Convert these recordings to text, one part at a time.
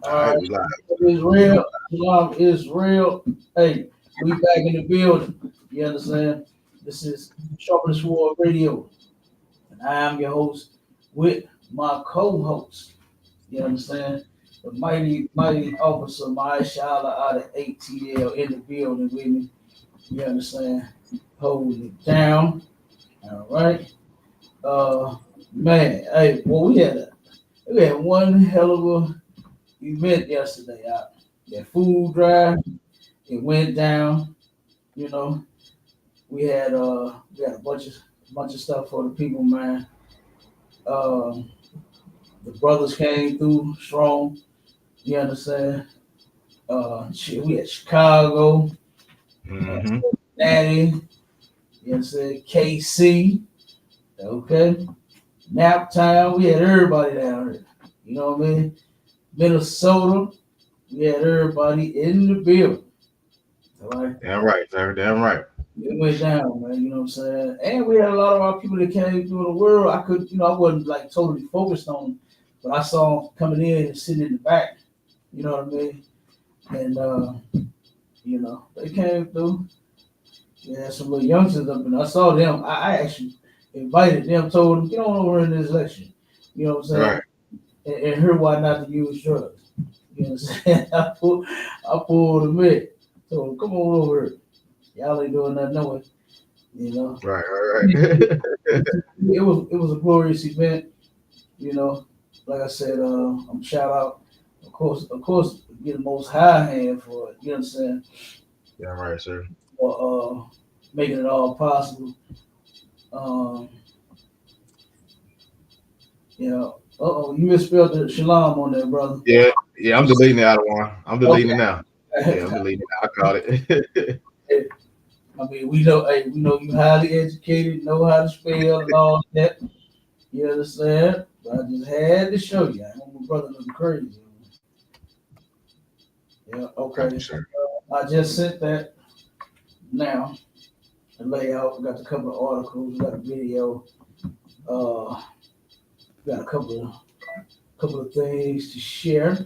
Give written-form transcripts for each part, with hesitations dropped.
All right, we live. Israel, Shalom, Israel. Hey, we back in the building. You understand? This is Sharpen the Sword Radio, and I am your host with my co-host. You understand? The mighty officer, my Shala out of ATL in the building with me. You understand? Holding it down. All right. Uh, man, hey, well, we had one hell of a event yesterday. That food drive, it went down. You know, we had a bunch of stuff for the people, man. Um, the brothers came through strong. You understand? We had Chicago, uh, Mm-hmm. Cincinnati. You understand? KC. Okay, Nap Town. We had everybody down here. You know what I mean? Minnesota. We had everybody in the building. All right. Damn right, sir. Damn right. It went down, man. You know what I'm saying? And we had a lot of our people that came through the world. I wasn't like totally focused on them, but I saw them coming in and sitting in the back. You know what I mean? And they came through. Yeah, some little youngsters up, and I saw them. I actually invited them, told them get on over in this lecture. You know what I'm saying? Right. And hear why not to use drugs. You know what I'm saying? I pulled them in. So come on over here. Y'all ain't doing nothing knowing. You know. Right. It was a glorious event, you know. Like I said, I'm shout out, of course, get the most high hand for it. You know what I'm saying? Damn right, sir. For making it all possible. Um, you know, you misspelled the shalom on there, brother. Yeah, yeah. I'm deleting it out of one. I'm deleting it now. Okay. Yeah, I'm deleting it. I caught it. I mean, we know you highly educated, know how to spell and all that. You understand? But I just had to show you. I know my brother looking crazy. Yeah, Got okay. you, sir. I just sent that now. The layout. We got a couple of articles. We got a video. Uh, we got a couple of things to share.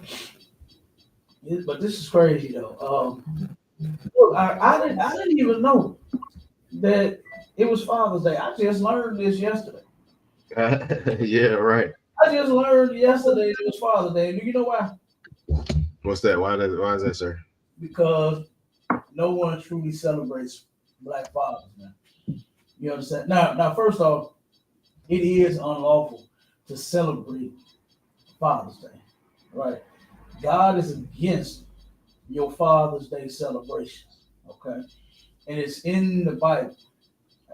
Yeah, but this is crazy though. Look, I didn't even know that it was Father's Day. I just learned this yesterday. Yeah, right. I just learned yesterday it was Father's Day. Do you know why? What's that? Why is that, sir? Because no one truly celebrates Black fathers, man. You understand? Now, first off, it is unlawful to celebrate Father's Day, right? God is against your Father's Day celebrations, okay? And it's in the Bible,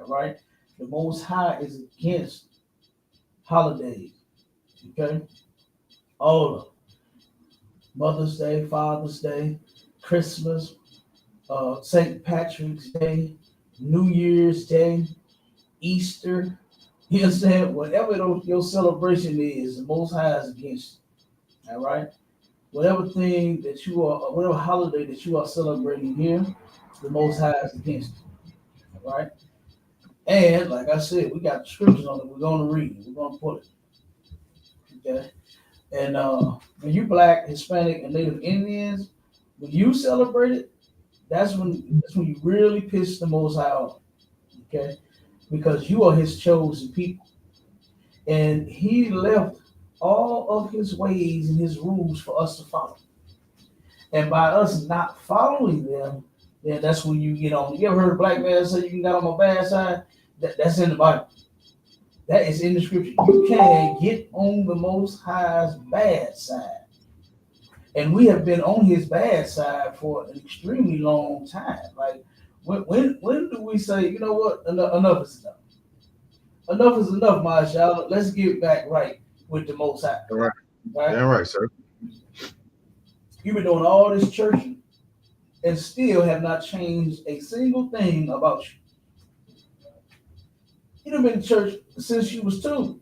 all right? The Most High is against holidays, okay? All of them. Mother's Day, Father's Day, Christmas, St. Patrick's Day, New Year's Day, Easter. You understand? Whatever your celebration is, the Most High is against it. All right? Whatever holiday that you are celebrating here, the Most High is against it. All right? And like I said, we got scriptures on it. We're going to read it. We're going to put it. Okay? And when you Black, Hispanic, and Native Indians, when you celebrate it, that's when you really piss the Most High off. Okay? Because you are His chosen people. And He left all of His ways and His rules for us to follow. And by us not following them, then that's when you get on. You ever heard a black man say you can get on my bad side? That's in the Bible. That is in the scripture. You can get on the Most High's bad side. And we have been on His bad side for an extremely long time. Like, when do we say, you know what, enough is enough? Enough is enough, my child. Let's get back right with the Most High. All right. Right? Damn right, sir. You've been doing all this churching and still have not changed a single thing about you. You've been in church since you was 2.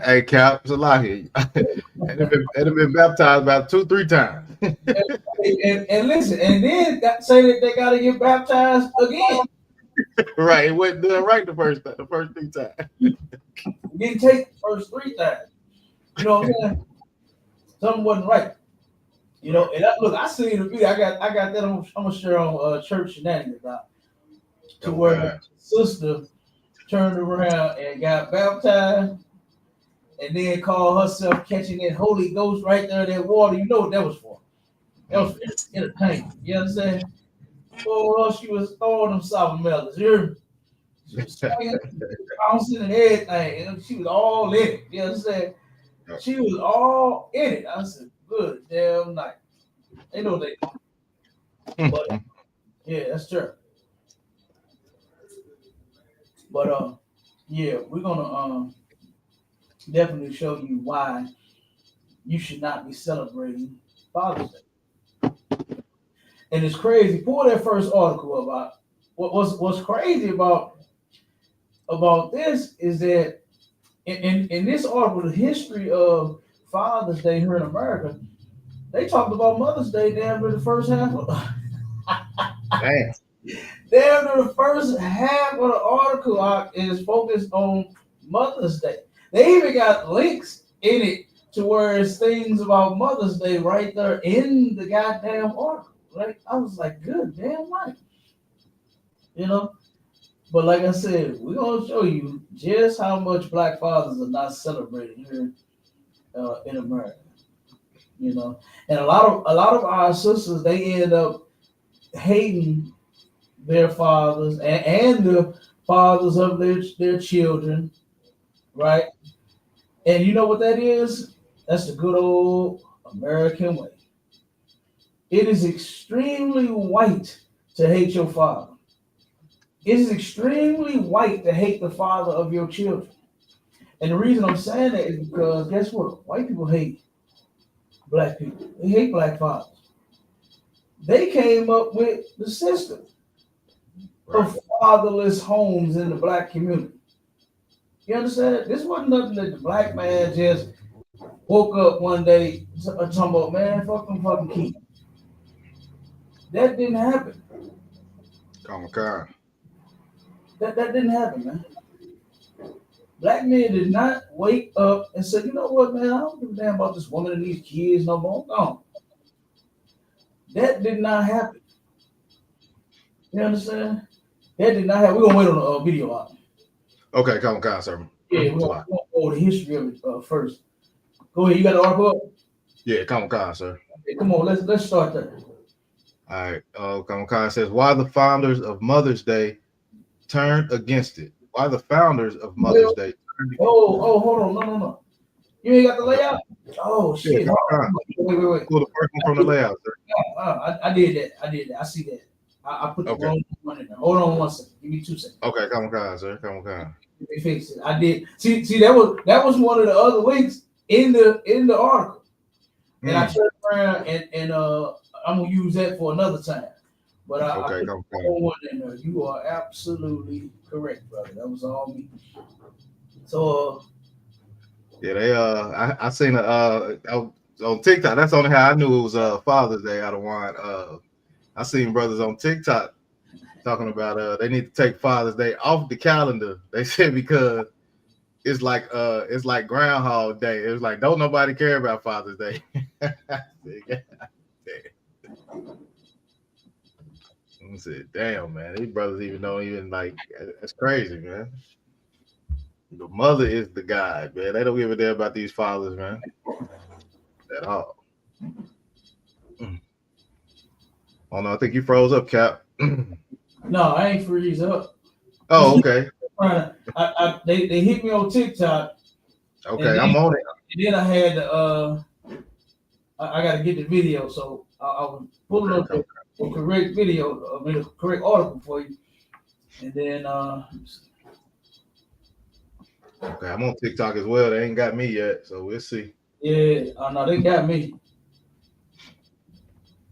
Hey, Cap, it's a lot here. It have been baptized about 2-3 times. And listen, and then say that they got to get baptized again. Right, it wasn't done right the first 3 times. Didn't take the first 3 times. You know what I'm saying? Something wasn't right. And I seen the video. I got that. I'm gonna share on church shenanigans now, to Oh where God. sister turned around and got baptized, and then called herself catching that Holy Ghost right there in that water. You know what that was for? That was for entertainment. You understand? Oh, she was throwing them sour melons. You hear me? She was swinging, bouncing, and everything. And she was all in it. You understand? She was all in it. I said, good damn night. They know they. But yeah, that's true. But yeah, we're gonna definitely show you why you should not be celebrating Father's Day. And it's crazy. Pull that first article about what's crazy about this is that in this article, the history of Father's Day here in America, they talked about Mother's Day damn near the first half of Damn. damn near the first half of the article is focused on Mother's Day. They even got links in it to where it's things about Mother's Day right there in the goddamn article. Like I was like, good damn right. But like I said, we're gonna show you just how much Black fathers are not celebrated here in America. And a lot of our sisters, they end up hating their fathers and the fathers of their children, right? And you know what that is? That's the good old American way. It is extremely white to hate your father. It is extremely white to hate the father of your children. And the reason I'm saying that is because guess what? White people hate black people. They hate black fathers. They came up with the system of fatherless homes in the black community. You understand? This wasn't nothing that the black man just woke up one day talking about, man, fuck them fucking kids. That didn't happen. Oh God. That didn't happen, man. Black men did not wake up and say, you know what, man, I don't give a damn about this woman and these kids no more. No. That did not happen. You understand? That did not happen. We're going to wait on the video out. Okay, come on, sir. Yeah, we're going to go over the history of it first. Go ahead. You got the article up? Yeah, come on, sir. Okay, come on, let's start there. All right. Come on, says, why the founders of Mother's Day turned against it? Why the founders of Mother's Day turned against it? Oh, hold on. No. You ain't got the layout? Oh, shit. Yeah, wait. Pull the first one from the layout, sir. I did that. I see that. I put the wrong one in there. Hold on 1 second. Give me 2 seconds. Okay, come on, sir. Come on. Let me fix it. I did. See, that was one of the other links in the article. And I turned around and I'm gonna use that for another time. But I put the wrong one in there. You are absolutely correct, brother. That was all me. So yeah, they I seen on TikTok. That's only how I knew it was Father's Day out of wine. I seen brothers on TikTok talking about they need to take Father's Day off the calendar. They said because it's like Groundhog Day. It was like don't nobody care about Father's Day. I said, damn, man, these brothers don't even like that's crazy, man. The mother is the guy, man. They don't give a damn about these fathers, man, at all. Oh no, I think you froze up, Cap. no, I ain't freeze up. Oh, okay. They hit me on TikTok. Okay, I'm on it. And then I had I got to get the video, so I was pulling up the correct video, the correct article for you, and then okay, I'm on TikTok as well. They ain't got me yet, so we'll see. Yeah, no, they got me.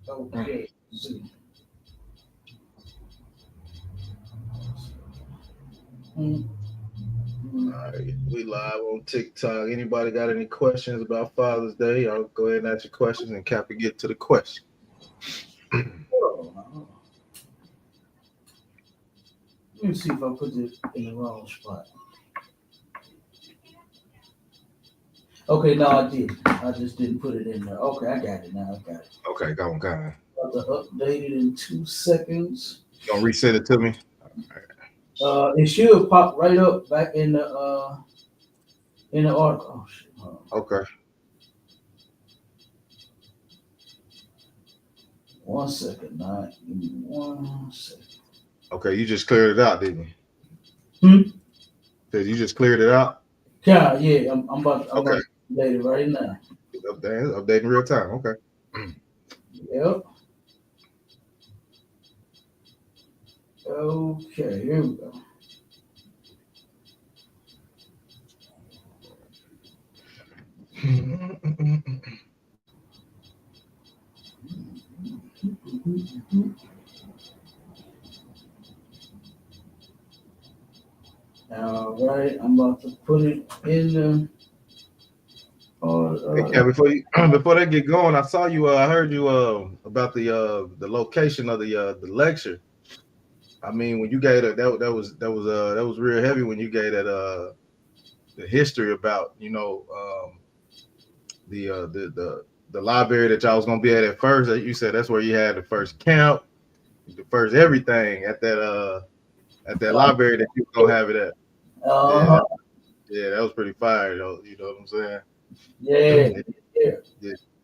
Okay, see. All right, we live on TikTok. Anybody got any questions about Father's Day? I'll go ahead and ask your questions and Cap and get to the question. Let me see if I put this in the wrong spot. Okay, no, I did. I just didn't put it in there. Okay, I got it now. I got it. Okay, go on. About to update it in 2 seconds. You gonna resend it to me? It should pop right up back in the article. Oh shit. Hold on. Okay. 1 second, now. Give me 1 second. Okay, you just cleared it out, didn't you? Said you just cleared it out? Yeah, I'm about to Okay. update it right now. Updating real time. Okay. Yep. Okay, here we go. All right, I'm about to put it in the. Yeah, before they get going, I saw you. I heard you about the location of the lecture. I mean, when you gave that was real heavy when you gave that the history about the library that y'all was gonna be at first. You said that's where you had the first camp, the first everything at that library that you were gonna have it at. Yeah, that was pretty fire though. You know what I'm saying? Yeah.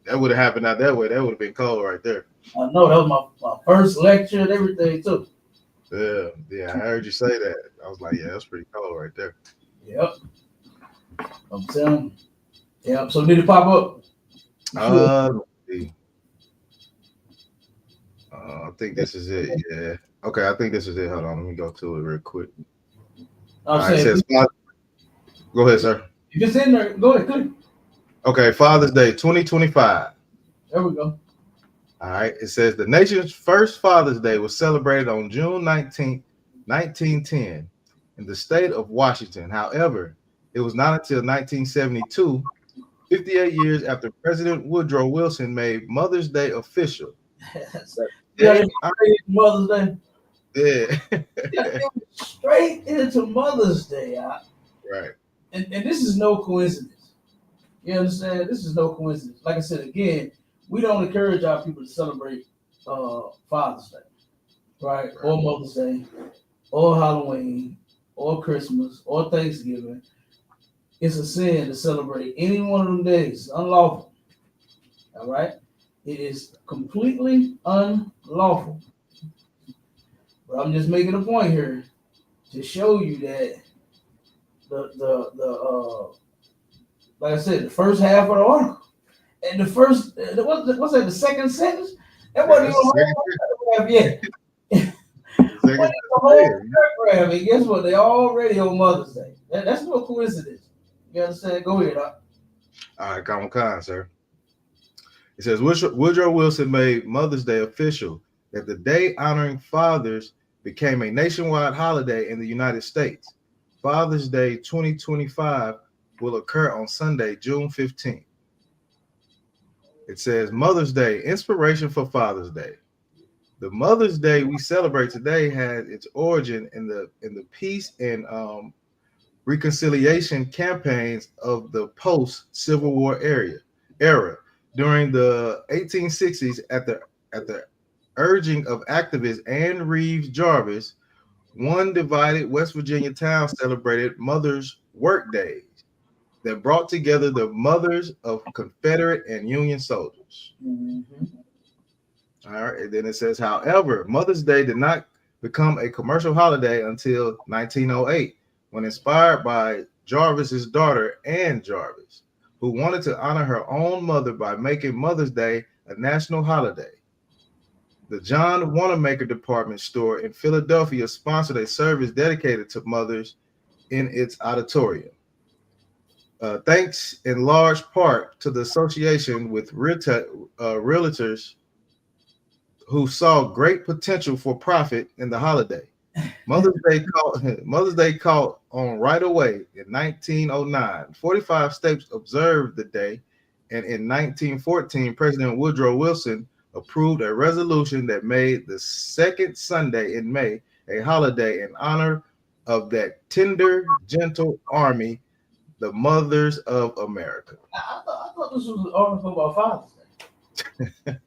That would have happened out that way. That would have been cold right there. I know that was my first lecture and everything too. Yeah, I heard you say that. I was like, yeah, that's pretty cold right there. Yep. I'm telling you. Yep. So did it pop up? Let's see. I think this is it. Yeah. Okay, I think this is it. Hold on, let me go to it real quick. All right, go ahead, sir. If it's in there, go ahead, click. Okay, Father's Day 2025. There we go. All right. It says the nation's first Father's Day was celebrated on June 19th, 1910 in the state of Washington. However, it was not until 1972, 58 years after President Woodrow Wilson made Mother's Day official. Mother's Day. Yeah. Straight into Mother's Day. Right. And this is no coincidence. You understand? This is no coincidence. Like I said, again, we don't encourage our people to celebrate Father's Day, right? Or Mother's Day, or Halloween, or Christmas, or Thanksgiving. It's a sin to celebrate any one of them days. It's unlawful. All right? It is completely unlawful. But I'm just making a point here to show you that like I said, the first half of the article and the first what's that? The second sentence? That wasn't even a whole paragraph yet. The whole paragraph, and guess what? They already on Mother's Day. That's no coincidence. You understand? Go ahead. All right, come on, sir. It says Woodrow Wilson made Mother's Day official, that the day honoring fathers became a nationwide holiday in the United States. Father's Day 2025 will occur on Sunday, June 15th. It says Mother's Day, inspiration for Father's Day. The Mother's Day we celebrate today had its origin in the peace and reconciliation campaigns of the post-Civil War era. During the 1860s, at the urging of activist Ann Reeves Jarvis, one divided West Virginia town celebrated Mother's Work Days that brought together the mothers of Confederate and Union soldiers. Mm-hmm. All right, and then it says, however, Mother's Day did not become a commercial holiday until 1908, when inspired by Jarvis's daughter, Ann Jarvis, who wanted to honor her own mother by making Mother's Day a national holiday. The John Wanamaker Department Store in Philadelphia sponsored a service dedicated to mothers in its auditorium. Thanks in large part to the association with realtors who saw great potential for profit in the holiday. Mother's Day caught on right away in 1909. 45 states observed the day, and in 1914, President Woodrow Wilson approved a resolution that made the second Sunday in May a holiday in honor of that tender, gentle army the mothers of America. I thought this was an article about Father's Day.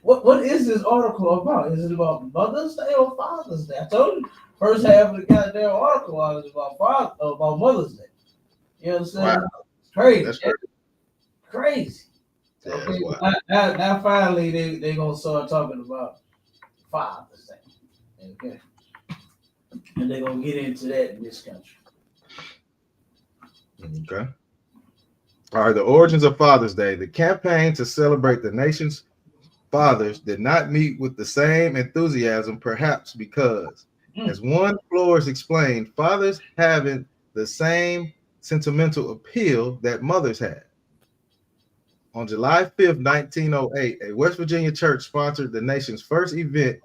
What is this article about? Is it about Mother's Day or Father's Day? I told you, first half of the goddamn article was about Mother's Day. You know what I'm saying? Wow. Crazy. That's crazy. Crazy. Yeah, Okay, that's wild. now finally they gonna start talking about Father's Day. Okay. And they're gonna get into that in this country. Okay. All right. The origins of Father's Day. The campaign to celebrate the nation's fathers did not meet with the same enthusiasm, perhaps because, as one Flores explained, fathers haven't the same sentimental appeal that mothers had. On July 5th, 1908, a West Virginia church sponsored the nation's first event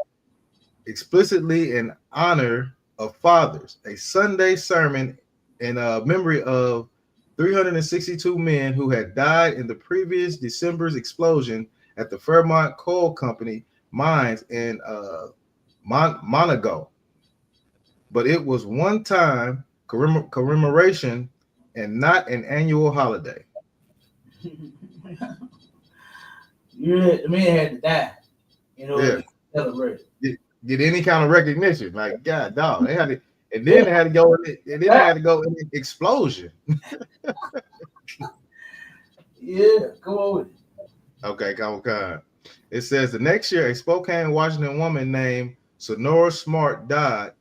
explicitly in honor of fathers, a Sunday sermon in memory of 362 men who had died in the previous December's explosion at the Fairmont Coal Company mines in Monaco. But it was one-time commemoration and not an annual holiday. The man had to die, Yeah. to celebrate. Get any kind of recognition, like God, dog. They had to, and then they had to go in, and then they had to go in the explosion. Yeah, go on with it. Okay, come on. It says the next year, a Spokane, Washington woman named Sonora Smart died.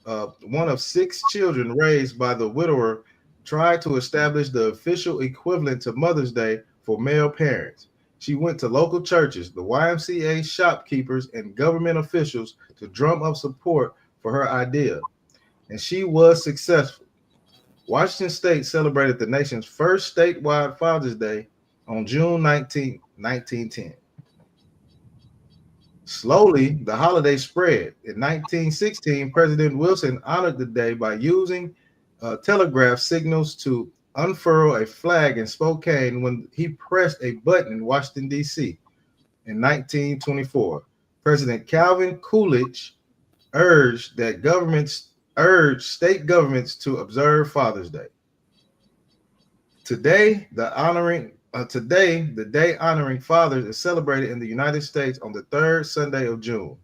One of 6 children raised by the widower tried to establish the official equivalent to Mother's Day for male parents. She went to local churches, the YMCA shopkeepers, and government officials to drum up support for her idea, and she was successful. Washington State celebrated the nation's first statewide Father's Day on June 19, 1910. Slowly, the holiday spread. In 1916, President Wilson honored the day by using telegraph signals to unfurl a flag in Spokane when he pressed a button in Washington, D.C. In 1924, President Calvin Coolidge urged state governments to observe Father's Day. Today, the day honoring fathers is celebrated in the United States on the third Sunday of June.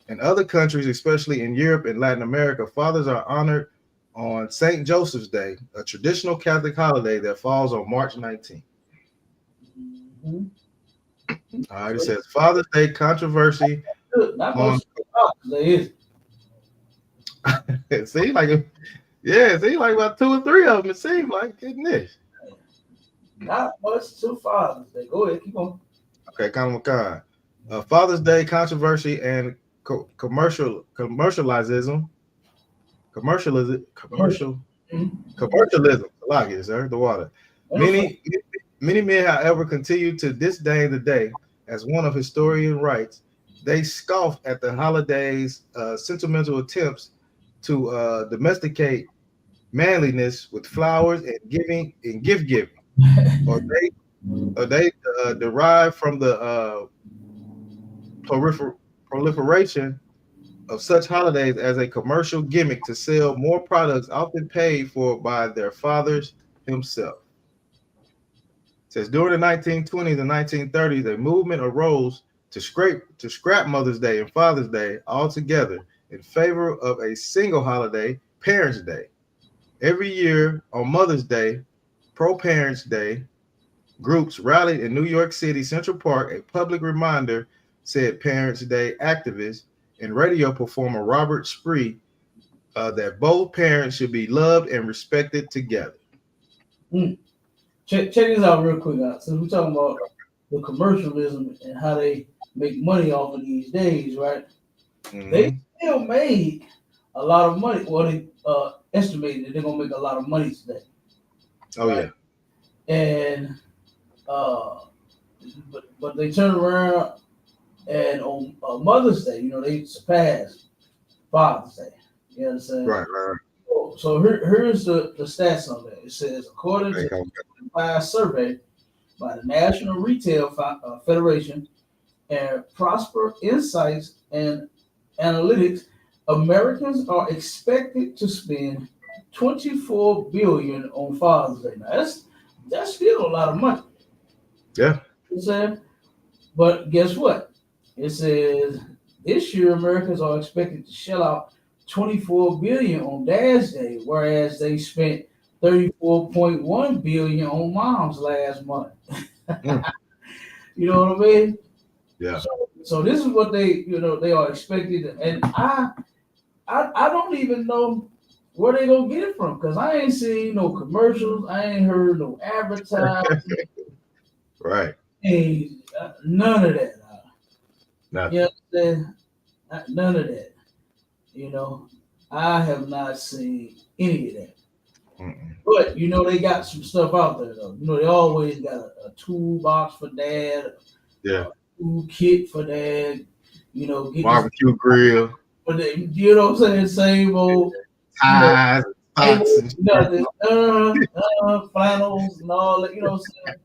In other countries, especially in Europe and Latin America, fathers are honored on St. Joseph's Day, a traditional Catholic holiday that falls on March 19th. Mm-hmm. All right, it says Father's Day controversy. Not much Father's Day, is it? It seems like about 2 or 3 of them. It seems like, isn't it? Not much to Father's Day. Go ahead, keep on. Okay, kind. Father's Day controversy and commercialism. I like it, sir. The water. Many men, however, continue to disdain the day. As one of historian writes, they scoff at the holiday's sentimental attempts to domesticate manliness with flowers and gift giving, or they derive from the proliferation of such holidays as a commercial gimmick to sell more products, often paid for by their fathers himself. It says during the 1920s and 1930s, a movement arose to scrap Mother's Day and Father's Day altogether in favor of a single holiday, Parents' Day. Every year on Mother's Day, Pro-Parents Day, groups rallied in New York City Central Park. A public reminder, said Parents' Day activist and radio performer Robert Spree, that both parents should be loved and respected together. Check this out real quick. Since we're talking about the commercialism and how they make money off of these days, right? Mm-hmm. They still made a lot of money. Well, they estimated that they're gonna make a lot of money today. Oh, right? Yeah. And but they turn around and on Mother's Day, they surpassed Father's Day. You understand? Right. So here's the stats on that. It says, according to a survey by the National Retail Federation and Prosper Insights and Analytics, Americans are expected to spend $24 billion on Father's Day. Now that's still a lot of money. Yeah. You know what I'm saying? But guess what? It says this year Americans are expected to shell out $24 billion on Dad's Day, whereas they spent $34.1 billion on Mom's last month. You know what I mean? Yeah. So this is what they are expected, and I don't even know where they gonna get it from, because I ain't seen no commercials, I ain't heard no advertising, Right. ain't none of that. Nothing. You understand? None of that. You know, I have not seen any of that. Mm-mm. But they got some stuff out there though. They always got a toolbox for Dad, Yeah. a tool kit for Dad. Get Barbecue grill. But you know what I'm saying? Same old Ties, socks, and nothing. Flannels and all that. You know what I'm saying?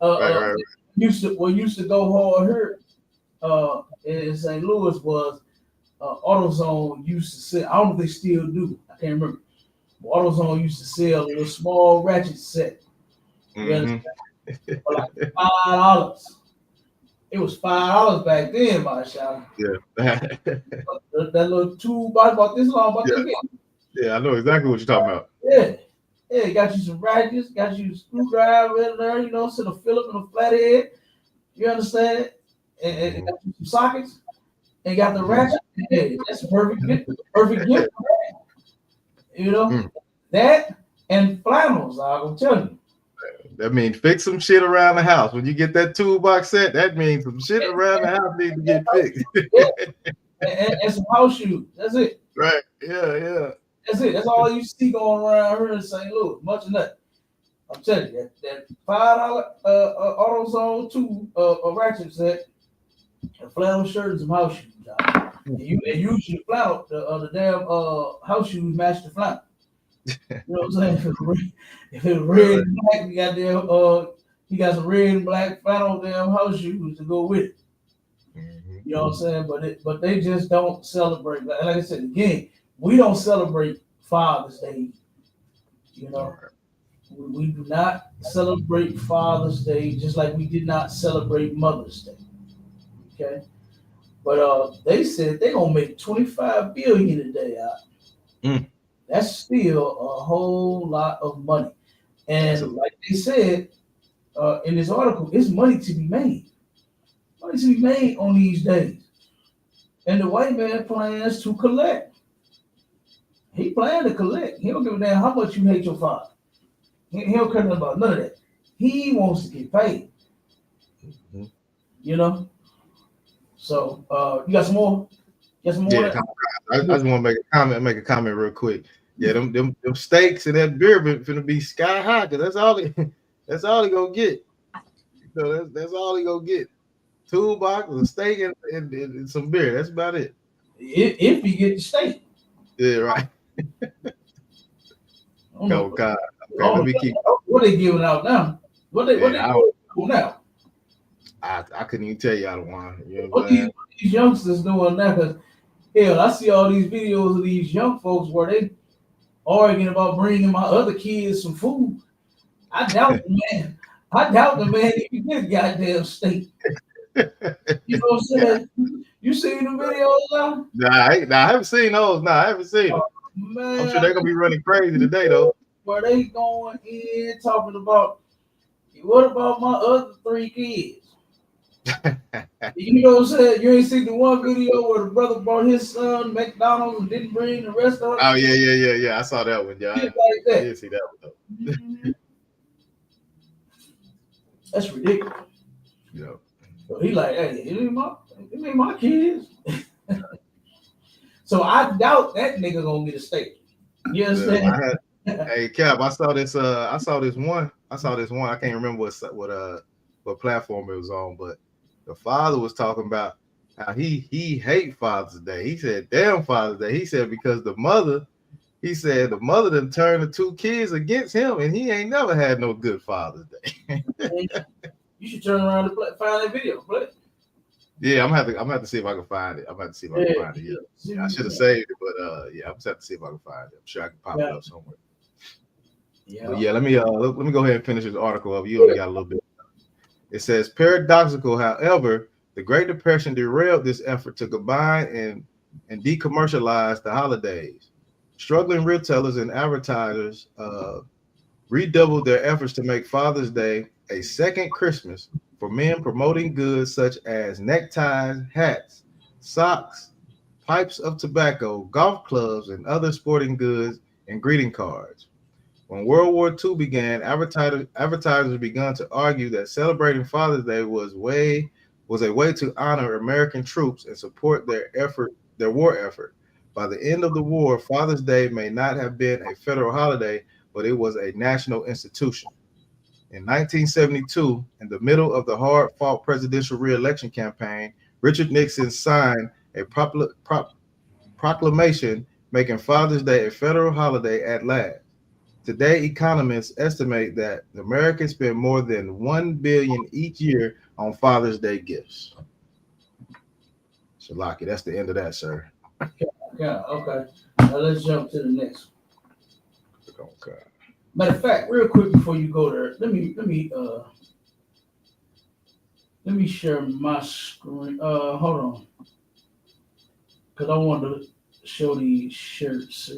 right. Used to go hard here in St. Louis was AutoZone used to sell. I don't know if they still do. I can't remember. But AutoZone used to sell a little small ratchet set. You understand? For like $5. It was $5 back then, my shop. Yeah. That little toolbox about this long, about this big. Yeah, I know exactly what you're talking about. Yeah, got you some ratchets, got you a screwdriver in there, sort of Phillip and a flathead. You understand? And got you some sockets, and got the ratchet. Hey, that's a perfect gift. Perfect gift. That and flannels, I'm gonna tell you. That means fix some shit around the house. When you get that toolbox set, that means some shit around the house needs to get fixed. and some house shoes. That's it. Right. Yeah. That's it. That's all you see going around here in St. Louis. Much of that. I'm telling you, that $5 AutoZone a ratchet set, a flannel shirt, and some house shoes. And usually flannel the damn house shoes match the flannel. You know what I'm saying? If it's red and black, you got some red and black flannel damn house shoes to go with it. You know what I'm saying? But they just don't celebrate. Like I said again, we don't celebrate Father's Day. We do not celebrate Father's Day, just like we did not celebrate Mother's Day. Okay, but they said they're gonna make $25 billion a day out. That's still a whole lot of money. And like they said in this article, it's money to be made. Money to be made on these days. And the white man plans to collect. He plans to collect. He don't give a damn how much you hate your father. He don't care about none of that. He wants to get paid. So you got some more? Yeah, I just want to make a comment real quick. Yeah, them steaks and that beer finna be sky high, because that's all he gonna get. That's all he gonna get. Toolbox, a steak, and some beer. That's about it. If you get the steak. Yeah, right. Oh God. Okay, let me keep. What they giving out now? What they giving out now? I couldn't even tell you out of one. What these youngsters doing now? Because hell, I see all these videos of these young folks where they arguing about bringing my other kids some food. I doubt the man if you get a goddamn steak. You know what I'm saying? You seen the videos now? Nah, I haven't seen those. Nah, I haven't seen them. Man, I'm sure they're gonna be running crazy today though. Where they going in talking about, what about my other 3 kids? You know what I'm saying? You ain't seen the one video where the brother brought his son McDonald's and didn't bring the rest of it? Oh yeah. I saw that one. Yeah, I did see that one though. Mm-hmm. That's ridiculous. Yeah. So he like, hey, it ain't my kids. So I doubt that nigga gonna get a steak. You understand? Hey Cap, I saw this one. I can't remember what platform it was on, but the father was talking about how he hate Father's Day. He said, damn Father's Day. He said because the mother done turned the 2 kids against him, and he ain't never had no good Father's Day. You should turn around and find that video. Play it. Yeah, I'm gonna have to see if I can find it. I'm gonna have to see if I can find it. Yeah, I should have saved it, but yeah, I'm gonna have to see if I can find it. I'm sure I can pop it up somewhere. But yeah, let me go ahead and finish this article up. You only got a little bit. It says paradoxical, however, the Great Depression derailed this effort to combine and decommercialize the holidays. Struggling retailers and advertisers redoubled their efforts to make Father's Day a second Christmas for men, promoting goods such as neckties, hats, socks, pipes of tobacco, golf clubs, and other sporting goods and greeting cards. When World War II began, advertisers began to argue that celebrating Father's Day was a way to honor American troops and support their war effort. By the end of the war, Father's Day may not have been a federal holiday, but it was a national institution. In 1972, in the middle of the hard-fought presidential re-election campaign, Richard Nixon signed a proclamation making Father's Day a federal holiday at last. Today, economists estimate that Americans spend more than $1 billion each year on Father's Day gifts. Shalaki, that's the end of that, sir. Yeah, okay. Now let's jump to the next one. Okay. Matter of fact, real quick before you go there, let me share my screen. Hold on, because I wanted to show these shirts.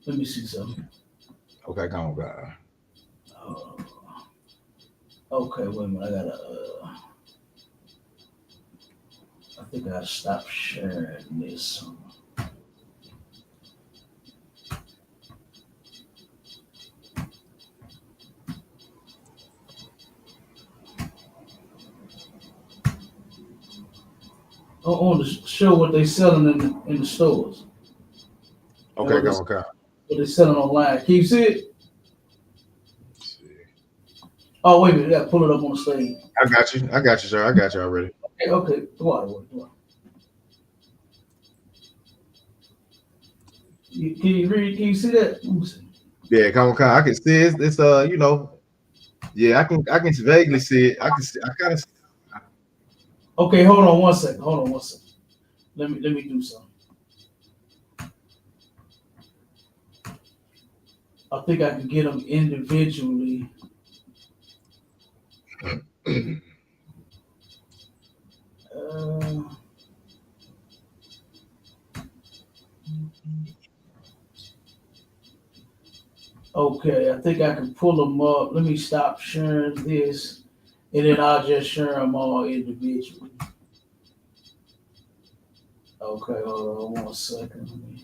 Let me see something. Okay, come on, guy. Okay, wait a minute. I think I gotta stop sharing this. I want to show what they selling in the stores. Okay, go okay. What they selling online. Can you see it? Oh, wait a minute. You gotta pull it up on the stage. I got you, sir. I got you already. Okay. What? Can you read? Can you see that? Yeah, come on. I can see it. It's you know, yeah, I can vaguely see it. I kind of. Okay, hold on one second. Let me do something. I think I can get them individually. Okay, I think I can pull them up. Let me stop sharing this, and then I'll just share them all individually. Okay, hold on 1 second.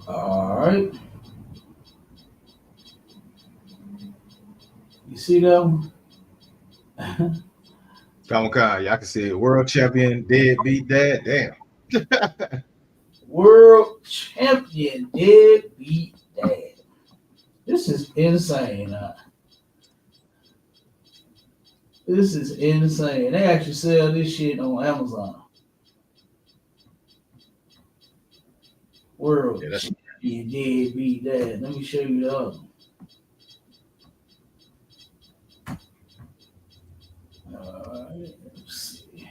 All right. You see them? Come on, yeah, I can see it. World champion, deadbeat dad. Damn. World champion, deadbeat dad. This is insane. This is insane. They actually sell this shit on Amazon. World champion, deadbeat dad. Let me show you the other one. All right, let's see.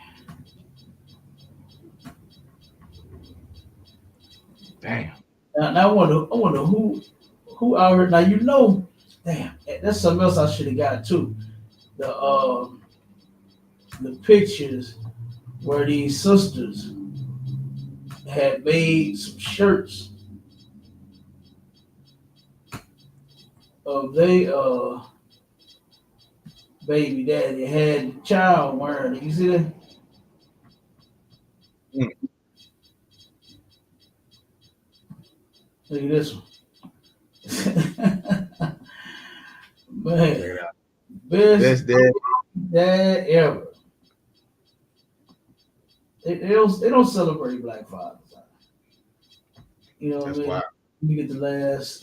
Damn. Now I wonder who out here. Now you know, damn, that's something else I should have got too. The pictures where these sisters had made some shirts of they baby daddy had the child wearing it. You see that? Look at this one. Man, best dad ever. They don't celebrate Black Fathers. You know what I That's mean? wild. Let me get the last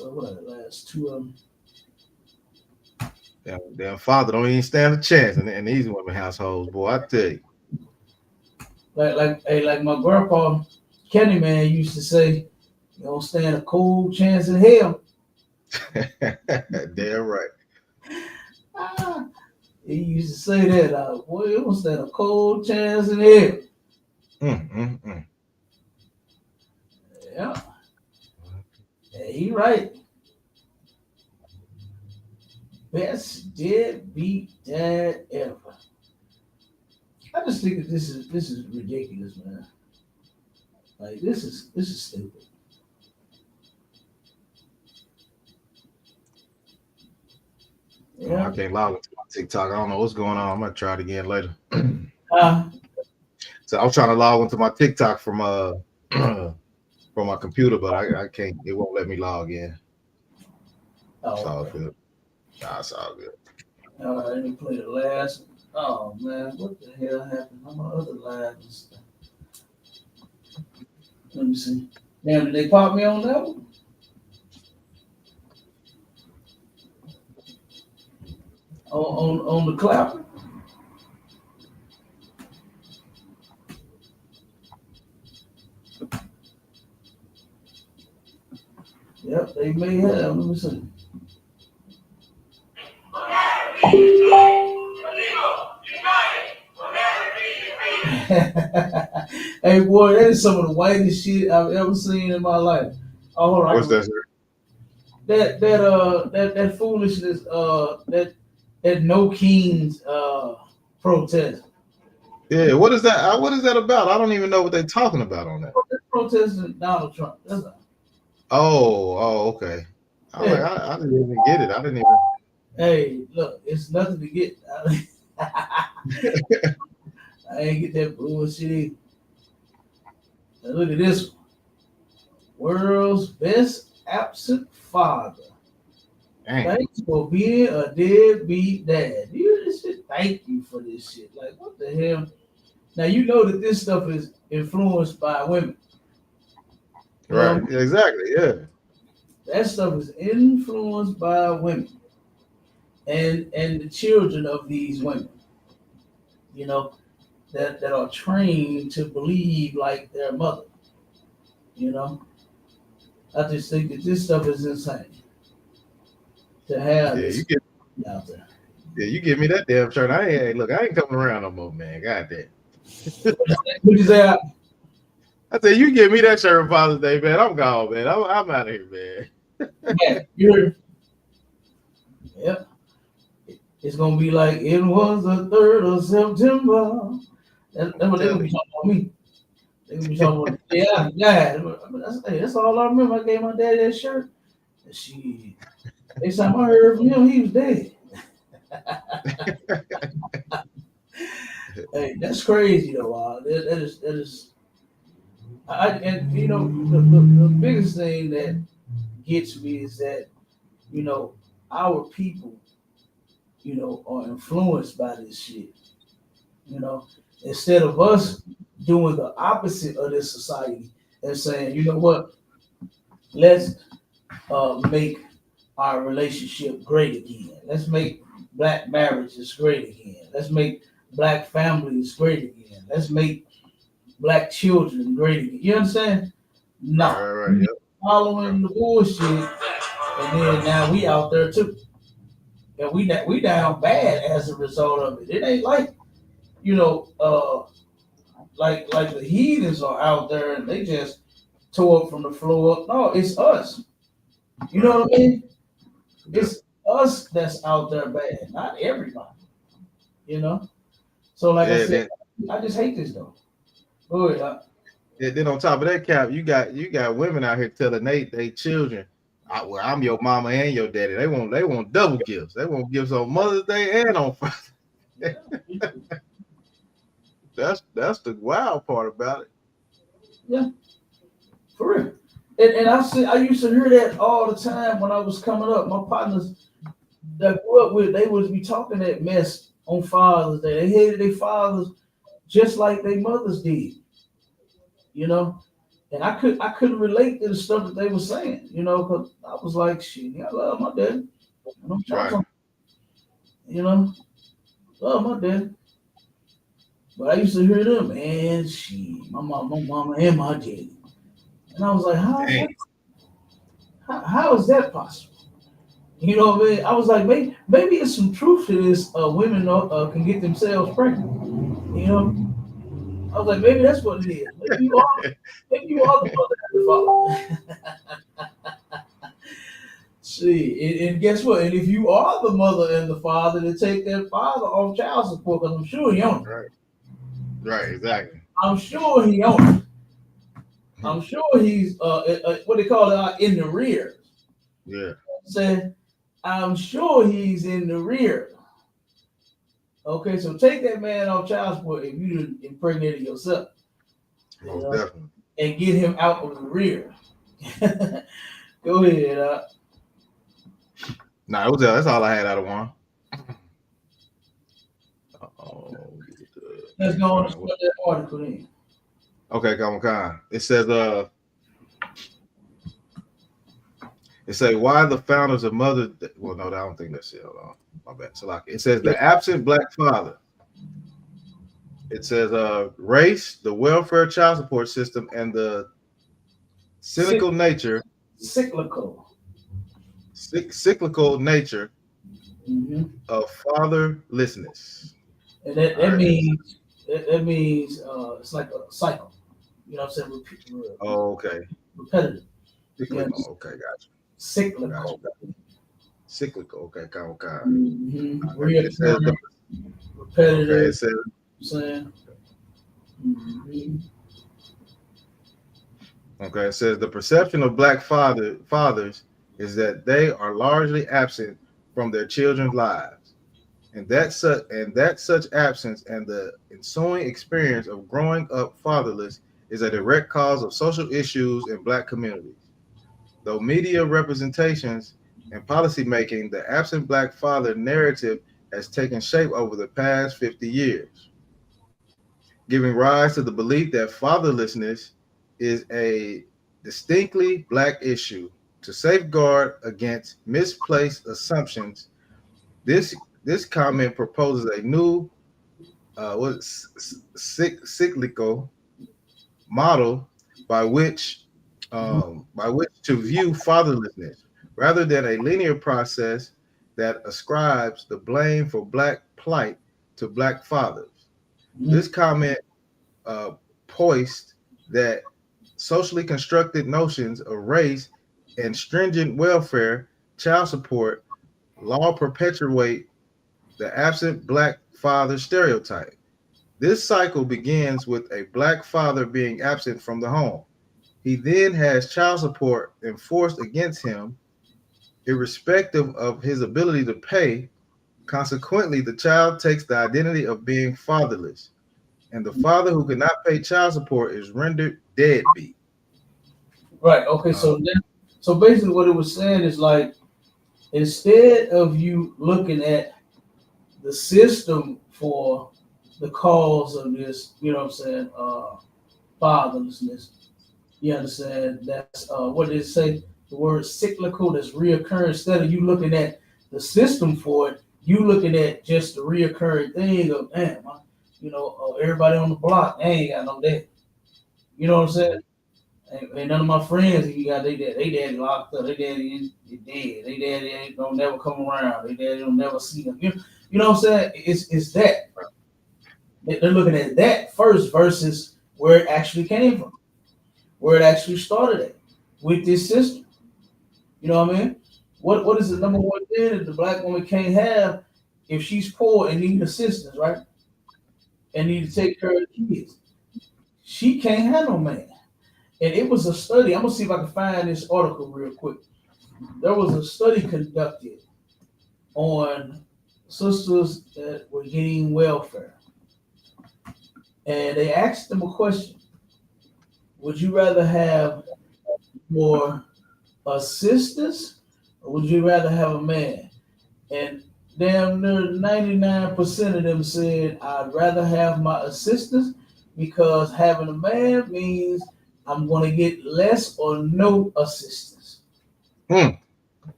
two of them. Their father don't even stand a chance in these women households, boy. I tell you. Like my grandpa, Kenny man used to say, you don't stand a cold chance in hell. Damn right. Ah, he used to say that, boy, you don't stand a cold chance in hell. Yeah, he right. Best deadbeat dad ever. I just think that this is ridiculous, man. Like this is stupid. Oh, I Yeah. can't log into my TikTok. I don't know what's going on. I'm gonna try it again later. Uh, So I'm trying to log into my TikTok from from my computer, but I can't. It won't let me log in. It's oh, all okay. good. Nah, it's all good. All right, let me play the last. Oh man, what the hell happened on my other live and stuff? Let me see. Damn, did they pop me on that one? On the clapper? Yep, they may have. Let me see. Hey boy, that is some of the whitest shit I've ever seen in my life. Oh, hold on. What's that? That foolishness that no kings protest. Yeah, what is that? What is that about? I don't even know what they're talking about on that. They're protesting Donald Trump. That's all. Okay. I was like, Yeah. I didn't even get it. I didn't even. Hey, look, it's nothing to get. I ain't get that bullshit either. Now look at this one. World's best absent father. Dang. Thanks for being a deadbeat dad. You just should thank you for this shit. Like, what the hell? Now, you know that this stuff is influenced by women. You Right. know, Yeah, exactly. Yeah. that stuff is influenced by women and the children of these women, you know, that are trained to believe like their mother. You know, I just think that this stuff is insane to have Yeah. this out there. You give me that damn shirt. I ain't coming around no more, man. God damn. What is that? I said, you give me that shirt on Father's Day, man. I'm gone, man. I'm out of here, man. Yeah, you heard. Yep. It's gonna be like it was the 3rd of September. That's what they're gonna be talking about me. They're gonna be talking about that's all I remember. I gave my daddy that shirt. And next time I heard from him, he was dead. Hey, that's crazy though. That is. And you know the biggest thing that gets me is that our people are influenced by this shit. Instead of us doing the opposite of this society and saying, you know what, let's make our relationship great again. Let's make black marriages great again. Let's make black families great again. Let's make black children great again. You understand? No. Right. Yep. Following the bullshit, and then now we out there too. And we down bad as a result of it. It ain't like, like the heathens are out there and they just tore up from the floor up. No, it's us. You know what I mean? It's us that's out there bad, not everybody. So like I said, I just hate this though. Go ahead. Then on top of that, Cap, you got women out here telling they children, well, I'm your mama and your daddy. They want double gifts. They want gifts on Mother's Day and on Father's Day. That's the wild part about it. Yeah, for real. And I used to hear that all the time when I was coming up. My partners that I grew up with, they would be talking that mess on Father's Day. They hated their fathers just like their mothers did. And I couldn't relate to the stuff that they were saying, because I was like, shit, I love my dad. Right. You know, love my dad. But I used to hear them, man, shit, my mama, and my daddy. And I was like, Dang. how is that possible? You know what I mean? I was like, maybe it's some truth to this. Women can get themselves pregnant. You know, I was like, maybe that's what it is. Maybe you are the mother and the father. See, and guess what? And if you are the mother and the father, to take that father off child support, because I'm sure he owns it. Right. Right. Exactly. I'm sure he owns it. I'm sure he's what they call it in the rear. Yeah. Say, I'm sure he's in the rear. Okay, so take that man off child support if you didn't impregnate yourself. Most definitely. And get him out of the rear. Go ahead. Nah, that's all I had out of one. Let's go on and start that article then. Okay, come on. It says it say why the founders of Mother. Well, no, I don't think that's it. Hold on, my bad. So it says the absent black father. It says race, the welfare child support system, and the cyclical nature of fatherlessness. And that means it's like a cycle. You know what I'm saying? Okay. Repetitive. Cyclical. Okay, gotcha. Cyclical. Cyclical. Okay, come on. Mm-hmm. It says repetitive. Okay, it says. Saying. Mm-hmm. Okay, it says the perception of black fathers is that they are largely absent from their children's lives, and that such absence and the ensuing experience of growing up fatherless is a direct cause of social issues in black communities. Though media representations and policy making, the absent black father narrative has taken shape over the past 50 years, giving rise to the belief that fatherlessness is a distinctly black issue. To safeguard against misplaced assumptions, this comment proposes a new cyclical model by which to view fatherlessness rather than a linear process that ascribes the blame for black plight to black fathers. This comment poised that socially constructed notions of race and stringent welfare, child support law perpetuate the absent black father stereotype. This cycle begins with a black father being absent from the home. He then has child support enforced against him, irrespective of his ability to pay. Consequently, the child takes the identity of being fatherless, and the father who cannot pay child support is rendered deadbeat. Right. Okay. So basically, what it was saying is like, instead of you looking at the system for the cause of this, you know what I'm saying, fatherlessness, you understand? That's what did it say? The word cyclical, that's reoccurring. Instead of you looking at the system for it, you looking at just the reoccurring thing of, damn, everybody on the block, they ain't got no dad. You know what I'm saying? And none of my friends even got they daddy locked up. They daddy is dead. They daddy ain't gonna never come around. They daddy don't never see them. You know what I'm saying? It's that. They're looking at that first versus where it actually came from, where it actually started at with this system. You know what I mean? What is the number one thing that the black woman can't have if she's poor and need assistance, right? And need to take care of the kids? She can't have no man. And it was a study. I'm gonna see if I can find this article real quick. There was a study conducted on sisters that were getting welfare, and they asked them a question: would you rather have more assistance, or would you rather have a man? And damn near 99% of them said, I'd rather have my assistance because having a man means I'm going to get less or no assistance. Hmm.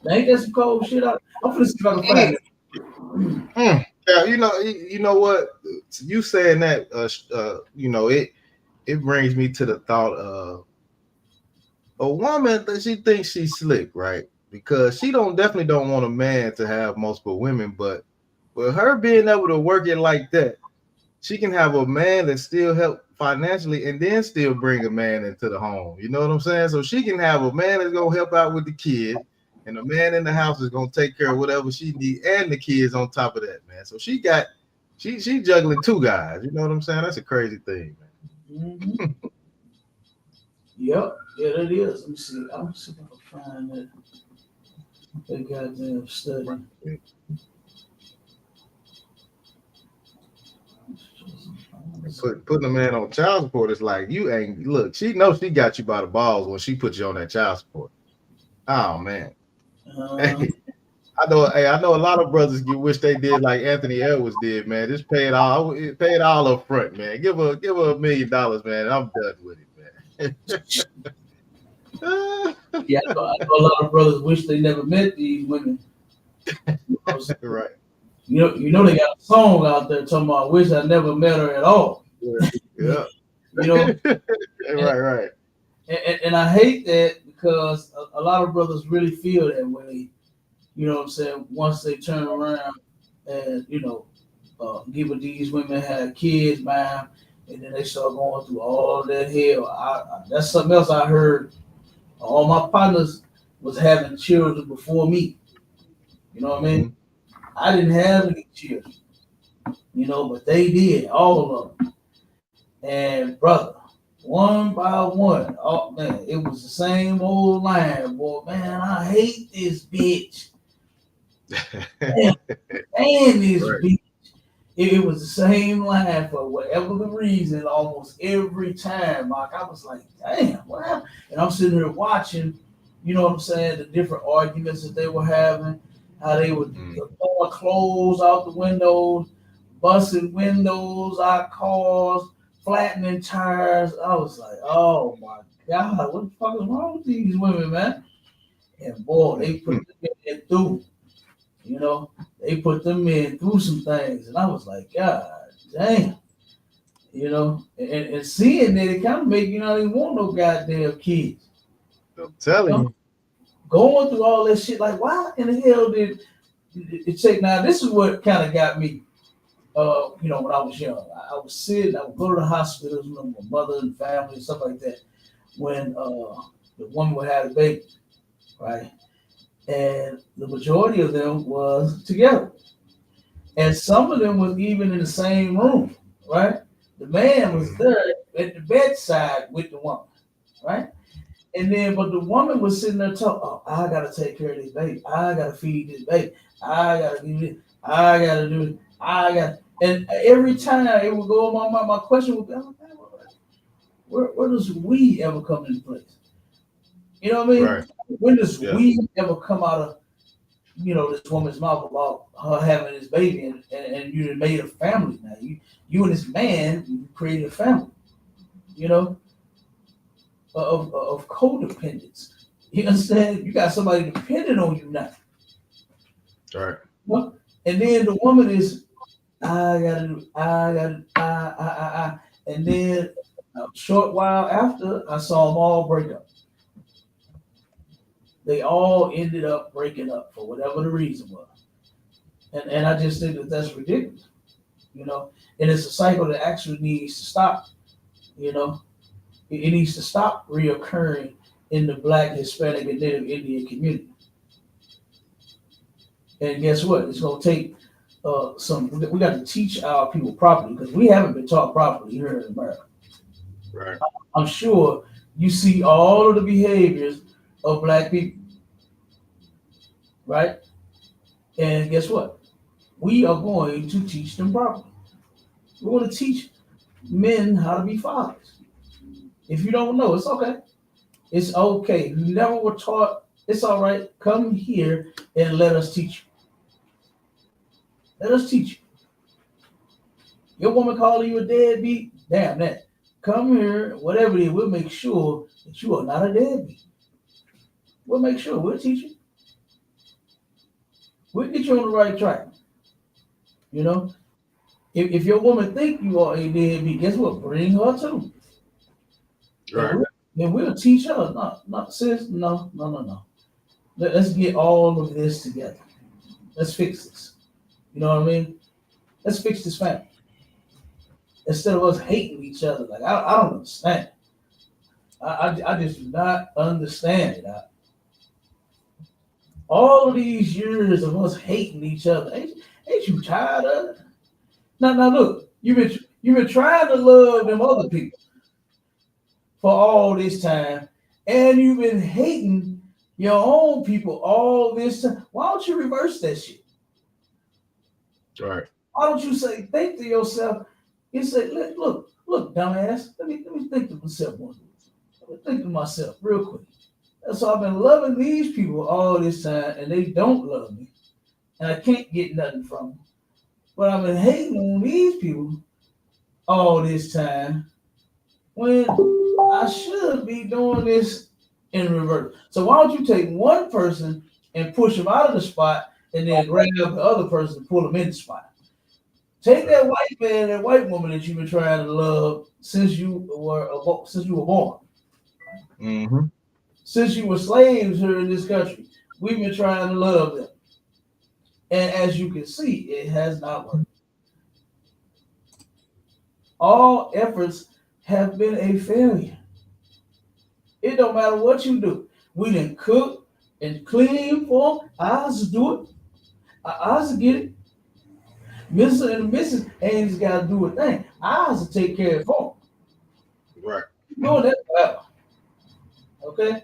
Now, ain't that some cold shit? I'm gonna see if I can find it. Yeah, you know what? You saying that, it brings me to the thought of a woman that she thinks she's slick, right? Because she definitely don't want a man to have multiple women, but with her being able to work it like that, she can have a man that still help financially and then still bring a man into the home. You know what I'm saying? So she can have a man that's gonna help out with the kids, and a man in the house is gonna take care of whatever she needs and the kids on top of that, man. So she juggling two guys. You know what I'm saying? That's a crazy thing, man. Mm-hmm. Yep, yeah, that is. Let me see. I'm see if I can find that. That goddamn study. Putting a man on child support is like you ain't look. She knows she got you by the balls when she put you on that child support. Oh man. Uh, I know a lot of brothers wish they did like Anthony Edwards did, man. Just pay it all up front, man. Give her $1 million, man. I'm done with it, man. yeah, I know a lot of brothers wish they never met these women. Right. You know they got a song out there talking about "Wish I never met her at all." Yeah. You know, Right. and I hate that because a lot of brothers really feel that way. You know what I'm saying? Once they turn around and giving these women had kids, man, and then they start going through all that hell. That's something else I heard. All my partners was having children before me. You know what I mean? I didn't have any children, but they did, all of them. And brother, one by one, oh man, it was the same old line, boy. Man, I hate this bitch. Man, this Right. bitch. It was the same line for whatever the reason, almost every time. Like I was like, damn, what happened? And I'm sitting here watching, you know what I'm saying, the different arguments that they were having, how they would throwing clothes out the windows, busting windows out cars, flattening tires. I was like, oh my God, what the fuck is wrong with these women, man? And boy, they put them through, they put them in through some things. And I was like, God damn, and seeing that it kind of make you not even want no goddamn kids. I'm telling you. Going through all that shit, like why in the hell did it take? Now this is what kind of got me. When I was young, I was sitting. I would go to the hospitals with my mother and family and stuff like that. When the woman would have a baby, right, and the majority of them was together, and some of them was even in the same room, right. The man was there at the bedside with the woman, right. And then, but the woman was sitting there talking, oh, I got to take care of this baby. I got to feed this baby. I got to do this. I got to do it. And every time it would go on my mind, my question would be, oh, where does we ever come into place? You know what I mean? Right. When does we ever come out of, this woman's mouth about her having this baby and you made a family now. You and this man, you created a family, of codependence. You understand? You got somebody dependent on you now. Right. And then the woman is, I gotta, I. And then a short while after, I saw them all break up. They all ended up breaking up for whatever the reason was. And I just think that that's ridiculous, and it's a cycle that actually needs to stop, It needs to stop reoccurring in the Black, Hispanic, and Native Indian community. And guess what? It's going to take we got to teach our people properly because we haven't been taught properly here in America. Right. I'm sure you see all of the behaviors of Black people, right? And guess what? We are going to teach them properly. We're going to teach men how to be fathers. If you don't know, it's okay. It's okay. If you never were taught, it's all right. Come here and let us teach you. Let us teach you. Your woman calling you a deadbeat? Damn that. come here, whatever it is, we'll make sure that you are not a deadbeat. We'll make sure. We'll teach you. We'll get you on the right track. You know, if your woman think you are a deadbeat, guess what? Bring her too. Right. And we'll teach her. No, sis, no. Let's get all of this together. Let's fix this. You know what I mean? Let's fix this family. Instead of us hating each other. Like, I don't understand. I just do not understand it. All of these years of us hating each other, ain't you tired of it? Now look, you've been trying to love them other people for all this time, and you've been hating your own people all this time. Why don't you reverse that shit? Right. Why don't you think to yourself, you say, look, dumbass, let me think to myself one. Let me think to myself real quick. So I've been loving these people all this time, and they don't love me, and I can't get nothing from them. But I've been hating on these people all this time when I should be doing this in reverse. So why don't you take one person and push them out of the spot, and then grab the other person and pull them in the spot? Take that white man, that white woman that you've been trying to love since you were born. Mm-hmm. Since you were slaves here in this country, we've been trying to love them. And as you can see, it has not worked. All efforts have been a failure. It don't matter what you do. We didn't cook and clean for them. Ours do it. Ours get it. Mr. and Mrs. ain't just got to do a thing. Ours will take care of it for them. Right. Doing that forever. Okay?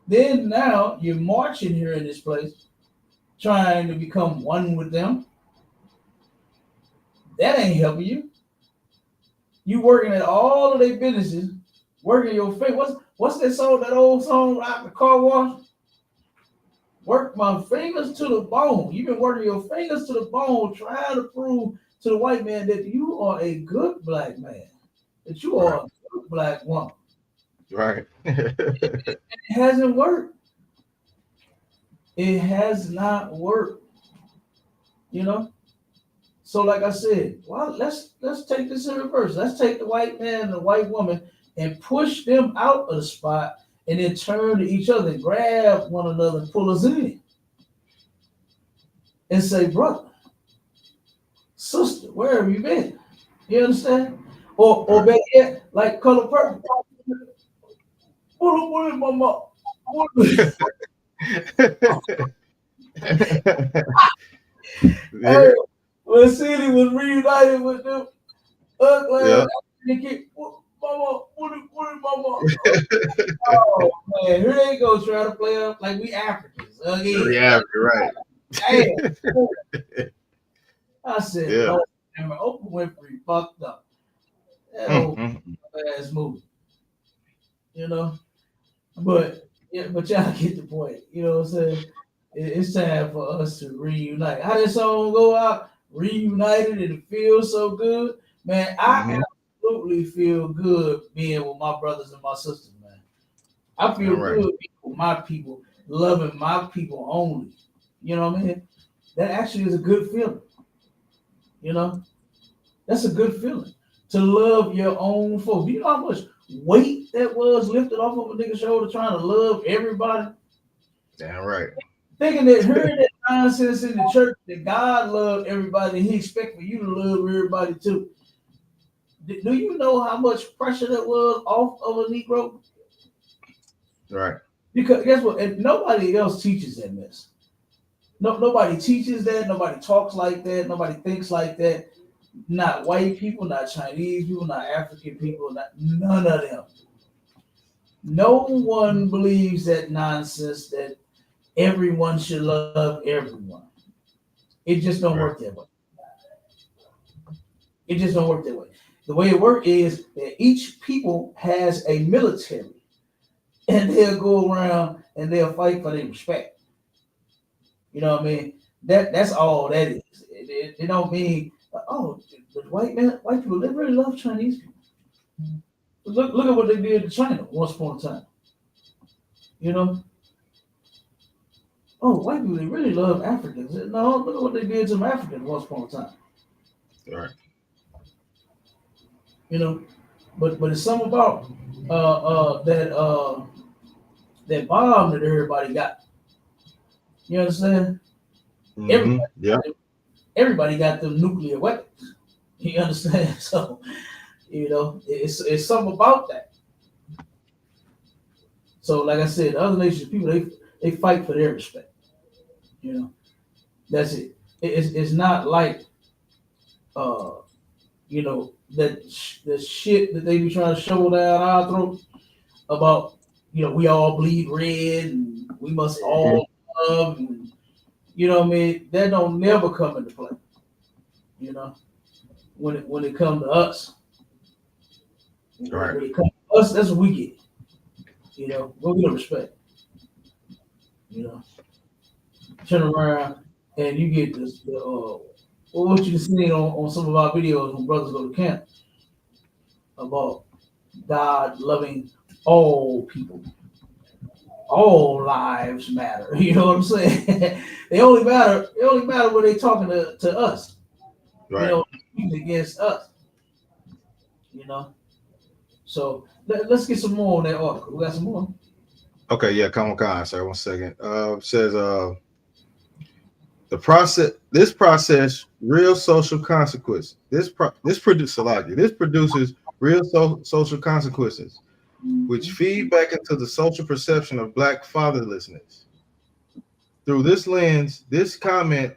Then now you're marching here in this place, trying to become one with them. That ain't helping you. You working at all of their businesses, working your face. What's that song? That old song out the car wash? Work my fingers to the bone. You've been working your fingers to the bone, trying to prove to the white man that you are a good black man, that you are a good black woman. Right. It hasn't worked. It has not worked. You know. So, like I said, well, let's take this in reverse. Let's take the white man and the white woman and push them out of the spot, and then turn to each other and grab one another and pull us in, and say, brother, sister, where have you been? You understand? Or better yet, like Color Purple. What is my mom? Hey, when City was reunited with them ugly mama, what is mama? Oh man, here they go trying to play up like we Africans again. Yeah, you're right. Damn. I said, Yeah. no, Oprah Winfrey fucked up. That old ass movie. You know? But y'all get the point. You know what I'm saying? It's time for us to reunite. How this song go out? Reunited and it feels so good. Man, I absolutely feel good being with my brothers and my sisters, man. I feel good being with my people, loving my people only. You know what I mean? That actually is a good feeling. You know? That's a good feeling. To love your own folks. Do you know how much weight that was lifted off of a nigga's shoulder trying to love everybody? Damn right. Thinking that hearing that nonsense in the church that God loved everybody and he expect for you to love everybody too. Do you know how much pressure that was off of a Negro? Right. Because guess what? And nobody else teaches that mess. No, nobody teaches that. Nobody talks like that. Nobody thinks like that. Not white people, not Chinese people, not African people, none of them. No one believes that nonsense that everyone should love everyone. It just don't work that way. It just don't work that way. The way it works is that each people has a military, and they'll go around and they'll fight for their respect. You know what I mean? That's all that is. It don't mean the white people they really love Chinese people. Look at what they did to China once upon a time. You know, oh, white people, they really love Africans. No, look at what they did to them Africans once upon a time. Right. You know, but it's something about that bomb that everybody got. You understand? Mm-hmm. Everybody, Yeah. everybody got them nuclear weapons. You understand? So, it's something about that. So, like I said, the other nations, people, they fight for their respect. You know, that's it. It's not like uh, the shit that they be trying to shovel down our throat about, we all bleed red and we must all love, and, what I mean? That don't never come into play. You know, when it comes to us, Right. when it comes to us, that's what we get. What we don't respect. Turn around and you get this. What you seen on some of our videos when brothers go to camp about God loving all people. All lives matter. You know what I'm saying? They only matter. They only matter when they talking to us. Right. Against us. So let's get some more on that article. We got some more. Okay. Yeah. Come on, sir. 1 second. Says this process real social consequences. This produces real social consequences, which feed back into the social perception of Black fatherlessness. Through this lens, this comment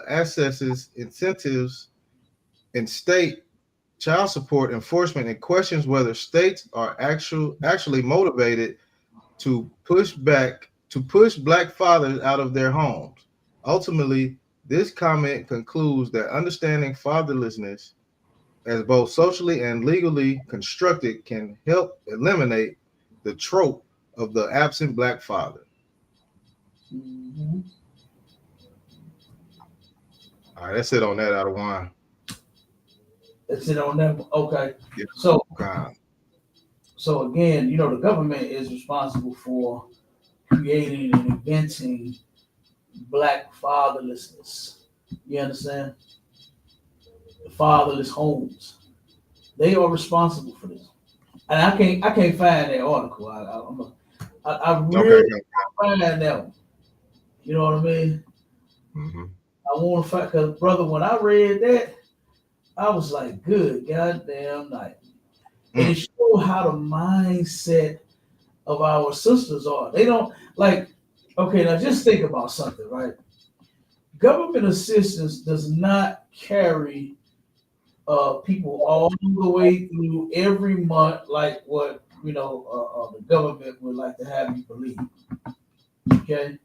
assesses incentives in state child support enforcement and questions whether states are actually motivated to push Black fathers out of their homes. Ultimately, this comment concludes that understanding fatherlessness as both socially and legally constructed can help eliminate the trope of the absent Black father. Mm-hmm. All right, that's it on that out of one. That's it on that. Okay. Yeah. So Okay. So again, the government is responsible for creating and inventing Black fatherlessness. You understand? The fatherless homes. They are responsible for this. And I can't find that article. I really can't find that one. You know what I mean? Mm-hmm. I want to find, because brother, when I read that, I was like, good goddamn night. And it showed how the mindset of our sisters are. They don't like, okay, now just think about something, right? Government assistance does not carry people all the way through every month like what the government would like to have you believe. Okay.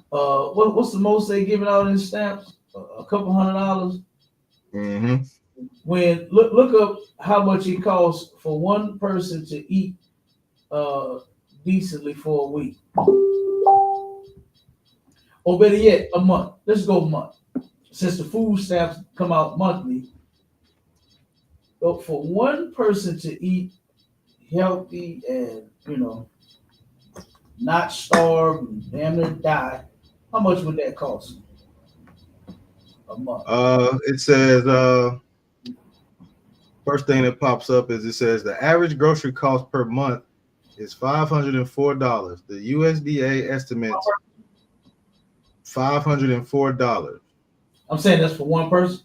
What's the most they giving out in stamps? A couple $100. Mm-hmm. When look up how much it costs for one person to eat decently for a week. Or better yet, a month. Let's go a month. Since the food stamps come out monthly, but for one person to eat healthy and not starve and damn near die, how much would that cost a month? It says first thing that pops up is it says the average grocery cost per month is $504. The USDA estimates $504. I'm saying that's for one person.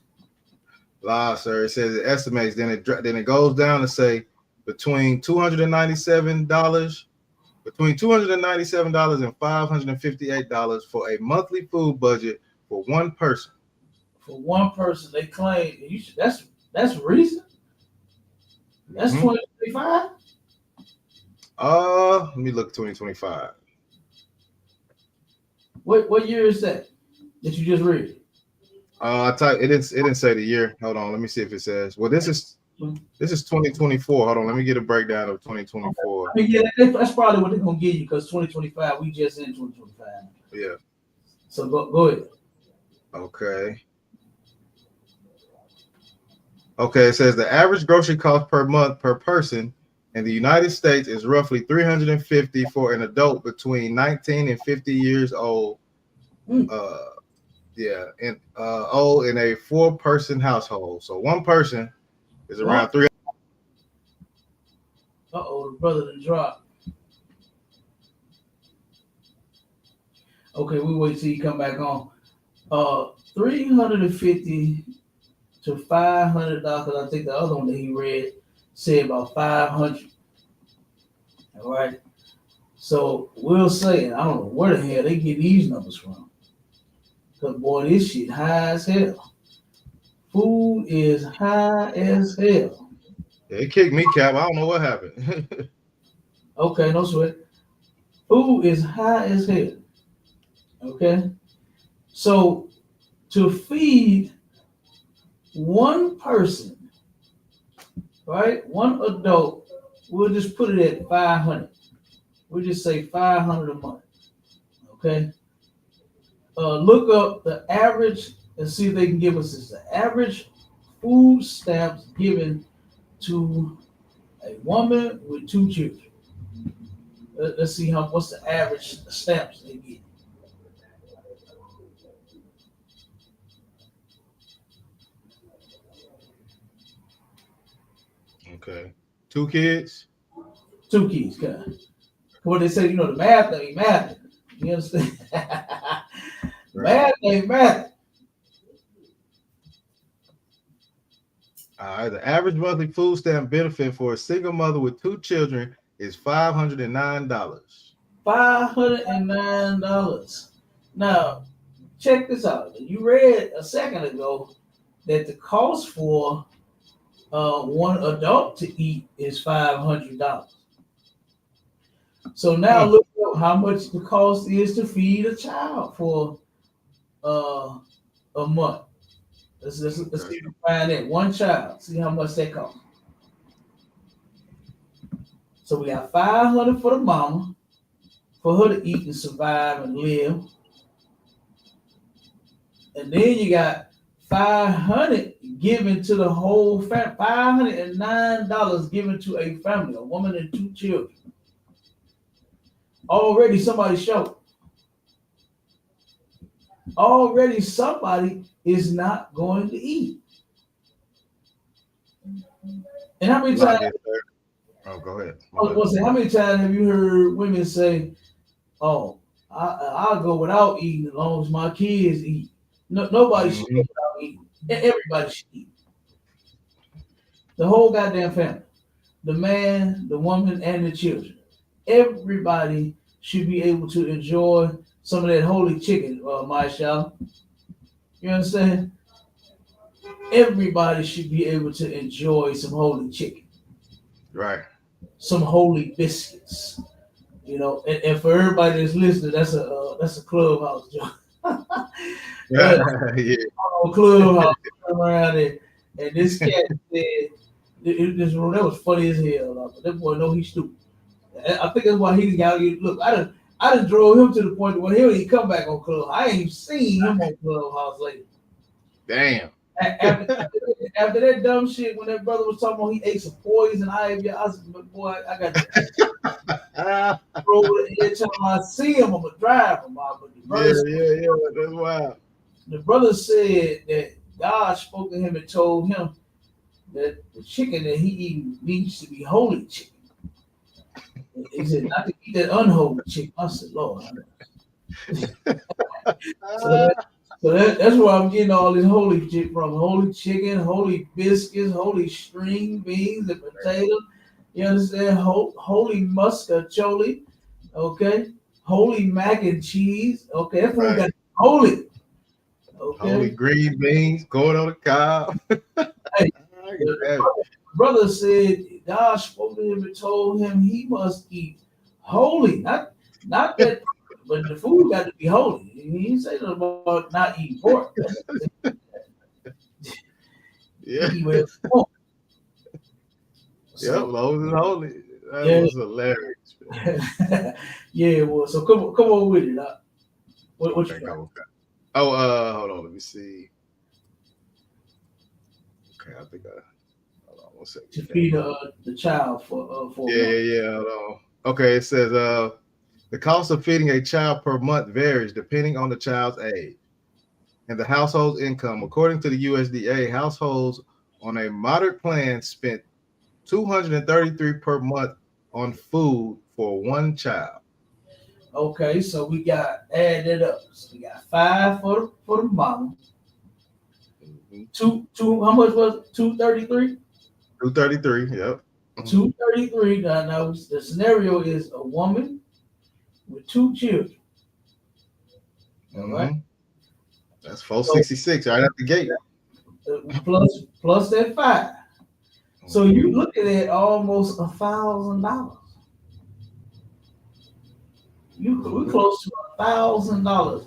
Sir. It says it estimates. Then it goes down to say between $297 and $558 for a monthly food budget for one person. For one person, they claim that's reason. That's 2025. Let me look 2025. What year is that you just read? It didn't say the year. Hold on, let me see if it says. Well, this is 2024. Hold on, let me get a breakdown of 2024. I mean, yeah, that's probably what they're gonna give you because 2025, we just in 2025. Yeah. So go ahead. Okay. Okay, it says the average grocery cost per month per person In the United States, is roughly $350 for an adult between 19 and 50 years old. Mm. Yeah, and old in a 4-person household. So one person is around What? 3. Uh-oh, the brother done dropped. Okay, we wait till you come back on. 350 to $500. I think the other one that he read said about 500. All right. So we'll say, and I don't know where the hell they get these numbers from. Cause boy, this shit high as hell. Food is high as hell. Yeah, it kicked me, Cap. I don't know what happened. Okay, no sweat. Food is high as hell. Okay. So to feed one person, right? One adult, we'll just put it at 500. We'll just say 500 a month. Okay. Look up the average and see if they can give us this. The average food stamps given to a woman with 2 children. Let's see what's the average stamps they get. Okay. 2 kids? 2 kids, guys. What they say, the math ain't math. You understand? Right. Math ain't math. All right. The average monthly food stamp benefit for a single mother with 2 children is $509. $509. Now, check this out. You read a second ago that the cost for one adult to eat is $500. So now look up how much the cost is to feed a child for uh, a month. Let's see if we can find that one child. See how much that costs. So we got 500 for the mama, for her to eat and survive and live. And then you got 500 given to the whole family. $509 given to a family, a woman and 2 children. Already somebody showed. Already somebody is not going to eat. And how many times? Oh, go ahead. How many times have you heard women say, "Oh, I'll go without eating as long as my kids eat"? No, nobody should go without eating. Everybody should eat. The whole goddamn family, the man, the woman, and the children. Everybody should be able to enjoy some of that holy chicken, Maisha. You understand? Everybody should be able to enjoy some holy chicken. Right. Some holy biscuits. And for everybody that's listening, that's a clubhouse joke. Yeah. Clubhouse around it, and this cat said, that was funny as hell. But that boy know he's stupid. I think that's why he's got to look. I done drove him to the point where he'll even come back on Clubhouse. I ain't seen him on Clubhouse lately. Damn. After that dumb shit, when that brother was talking about he ate some poison ivy, I said, boy, I got to roll every time I see him, I'm gonna drive him out. But the brother that's wild. The brother said that God spoke to him and told him that the chicken that he eats needs to be holy chicken. He said not to eat that unholy chicken. I said, Lord. So that's where I'm getting all this holy chicken from. Holy chicken, holy biscuits, holy string beans and potatoes. You understand? Holy muscatoli. Okay. Holy mac and cheese. Okay. That food got holy. Okay. Holy green beans going on the cob. Hey, the brother said God spoke to him and told him he must eat holy, not that, but the food got to be holy. He didn't say nothing about not eating pork. Yeah. So, long as it's holy. That was hilarious. Yeah, it was. So come on with it. What you got? Oh, hold on. Let me see. Okay, I think One second. to feed the child for a month. Yeah. Hold on. Okay, it says the cost of feeding a child per month varies depending on the child's age and the household's income. According to the USDA, households on a moderate plan spent $233 per month on food for one child. Okay, so we got add it up. So we got 5 for the mama. Two. How much was it? 233. 233. Yep. 233. Now the scenario is a woman with 2 children. All right. That's 466 right at the gate. Plus that 5. So you looking at almost $1,000. We're close to $1,000,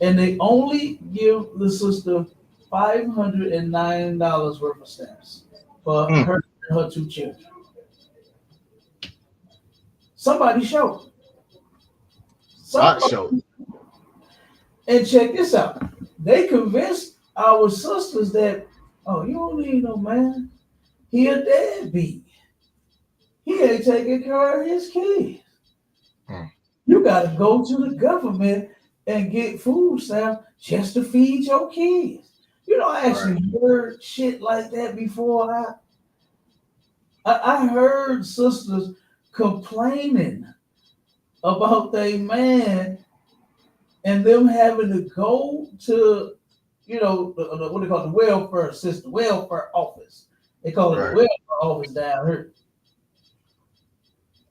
and they only give the sister $509 worth of stamps for her and her 2 children. Somebody show. And check this out. They convinced our sisters that, oh, you don't need no man. He a deadbeat. He ain't taking care of his kids. You got to go to the government and get food stamps just to feed your kids. You know, I actually heard shit like that before. I heard sisters complaining about their man and them having to go to, you know, what they call the welfare system, welfare office. They call it the welfare office down here.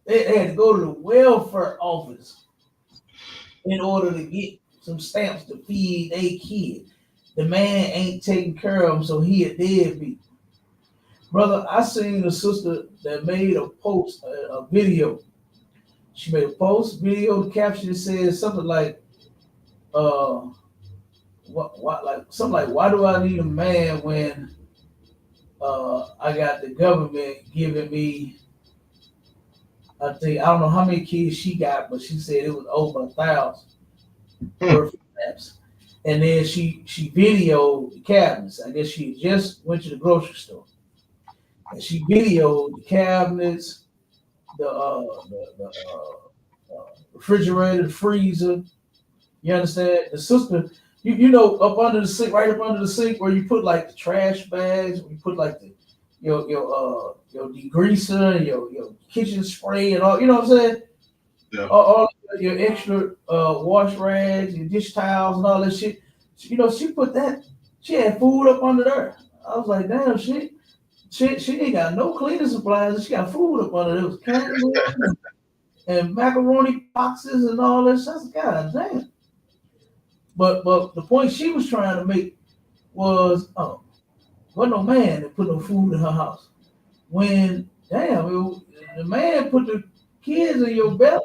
They had to go to the welfare office in order to get some stamps to feed a kid. The man ain't taking care of him, so he a deadbeat. Brother, I seen a sister that made a post, a video. She made a post, video, the caption says something like, why do I need a man when I got the government giving me, I don't know how many kids she got, but she said it was over 1,000 worth of stamps. And then she videoed the cabinets. I guess she just went to the grocery store. And she videoed the cabinets, the refrigerator, the freezer. You understand? The sister, you know, up under the sink, right up under the sink, where you put like the trash bags, where you put like your degreaser, your kitchen spray, and all. You know what I'm saying? Yeah. All your extra wash rags, your dish towels, and all that shit. You know, she put that. She had food up under there. I was like, damn, she ain't got no cleaning supplies. She got food up under those cans and macaroni boxes and all that. So I said, God damn. But the point she was trying to make was, wasn't no man that put no food in her house. When, damn, the man put the kids in your belly.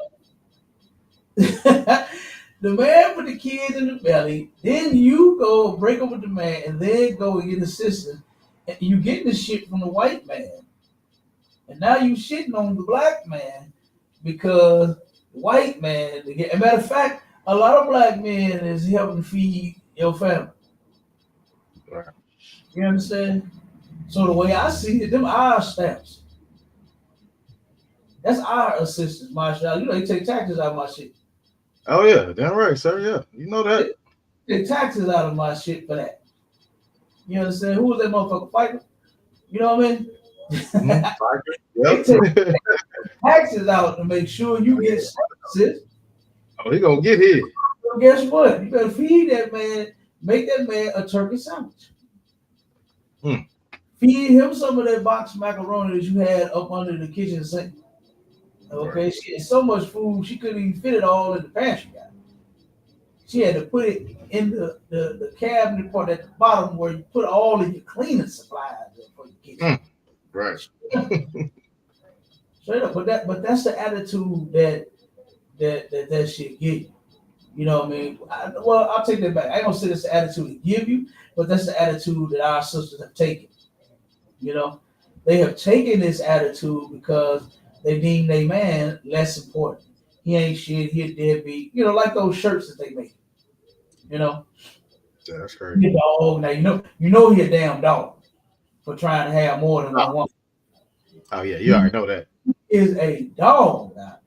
The man put the kids in the belly. Then you go break up with the man and then go and get assistance. And you get the shit from the white man. And now you shitting on the black man because the white man, as a matter of fact, a lot of black men is helping feed your family. Right. You understand? So the way I see it, them our stamps. That's our assistance, Marshall. You know, they take taxes out of my shit. Oh, yeah. Damn right, sir. Yeah. You know that. They take taxes out of my shit for that. You understand? Who was that motherfucker fighting? You know what I mean? Yep. They take taxes out to make sure you get sis. Oh, he gonna get hit. So guess what? You better feed that man, make that man a turkey sandwich. Feed him some of that box macaroni that you had up under the kitchen sink. Okay, she had so much food she couldn't even fit it all in the pantry. She had to put it in the cabinet part at the bottom where you put all of your cleaning supplies for your kitchen. Right. Straight up, but that's the attitude that shit give you. You know what I mean? I'll take that back. I ain't gonna say that's the attitude to give you, but that's the attitude that our sisters have taken. You know, they have taken this attitude because they deem their man less important. He ain't shit. He a deadbeat. You know, like those shirts that they make. You know, yeah, that's crazy. He a dog. Now you know he a damn dog for trying to have more than one woman. Oh yeah, you He already know that. is a dog now.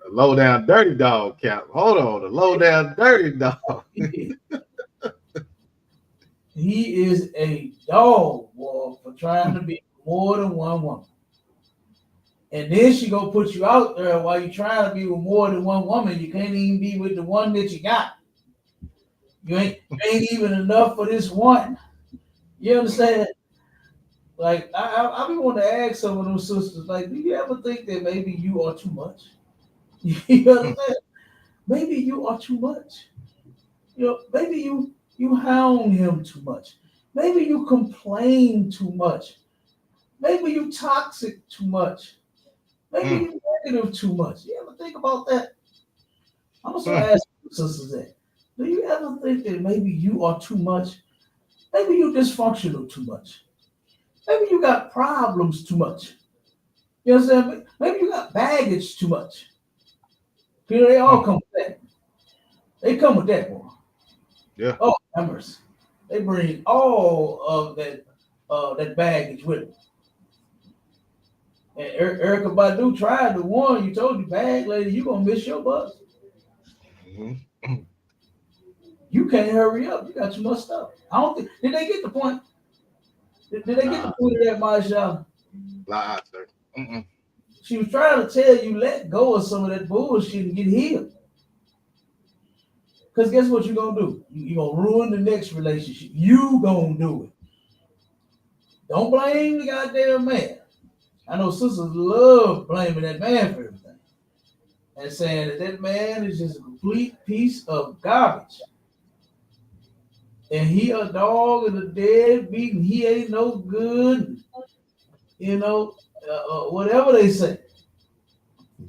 A low down dirty dog, Cap. Hold on, the low down dirty dog. He is a dog, boy, for trying to be more than one woman. And then she gonna put you out there while you trying to be with more than one woman. You can't even be with the one that you got. You ain't even enough for this one. You understand? Like I be wanting to ask some of those sisters, like, do you ever think that maybe you are too much? You understand? Maybe you are too much. Maybe you hound him too much. Maybe you complain too much. Maybe you toxic too much. Maybe Mm, you negative too much. You ever think about that? I'm also mm, asking sisters that. Do you ever think that maybe you are too much? Maybe you dysfunctional too much. Maybe you got problems too much. You understand? Maybe you got baggage too much. You know, they all mm. come with that. They come with that, boy. Yeah. Oh, members. They bring all of that baggage with them. And Erica Badu tried to warn you, told you, bag lady, you gonna miss your bus. Mm-hmm. You can't hurry up. You got too much stuff. I don't think did they get the point? Did they get the Nah, point of that, Marsha? lie, sir. Mm-mm. She was trying to tell you let go of some of that bullshit and get healed. Because guess what you're gonna do? You're gonna ruin the next relationship. You gonna do it. Don't blame the goddamn man. I know sisters love blaming that man for everything. And saying that man is just a complete piece of garbage. And he a dog and a deadbeat and he ain't no good. You know, whatever they say. But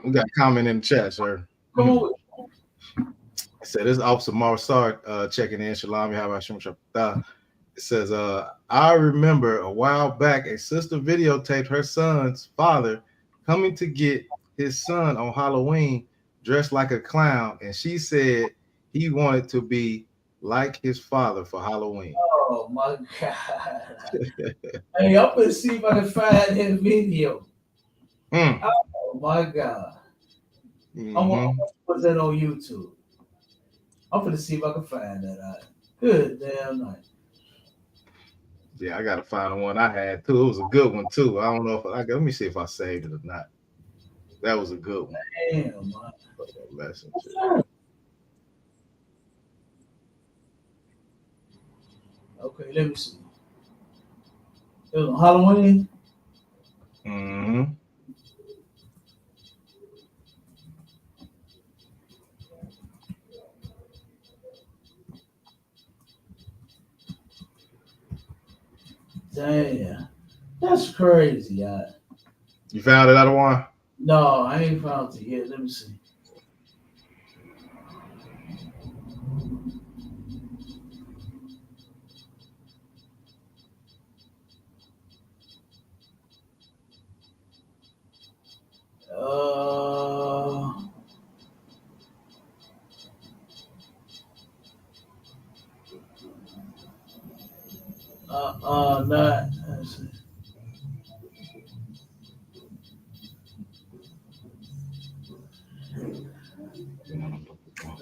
We got a comment in the chat, sir. come It on, said this is Officer Marsar checking in. Shalom, how about you? It says, I remember a while back a sister videotaped her son's father coming to get his son on Halloween dressed like a clown, and she said he wanted to be like his father for Halloween. oh my God. Hey, I'm gonna see if I can find that video. Mm. Oh my God. I'm gonna Hmm. put that on YouTube. I'm gonna see if I can find that out. Good damn night. Yeah, I gotta find the one I had too. It was a good one too. I don't know if let me see if I saved it or not. That was a good one. Damn, man. Messenger. Okay, let me see. It was on Halloween. Hmm. Damn. That's crazy, You found it, other one? No, I ain't found it yet. Let me see. Uh, not. Let's see.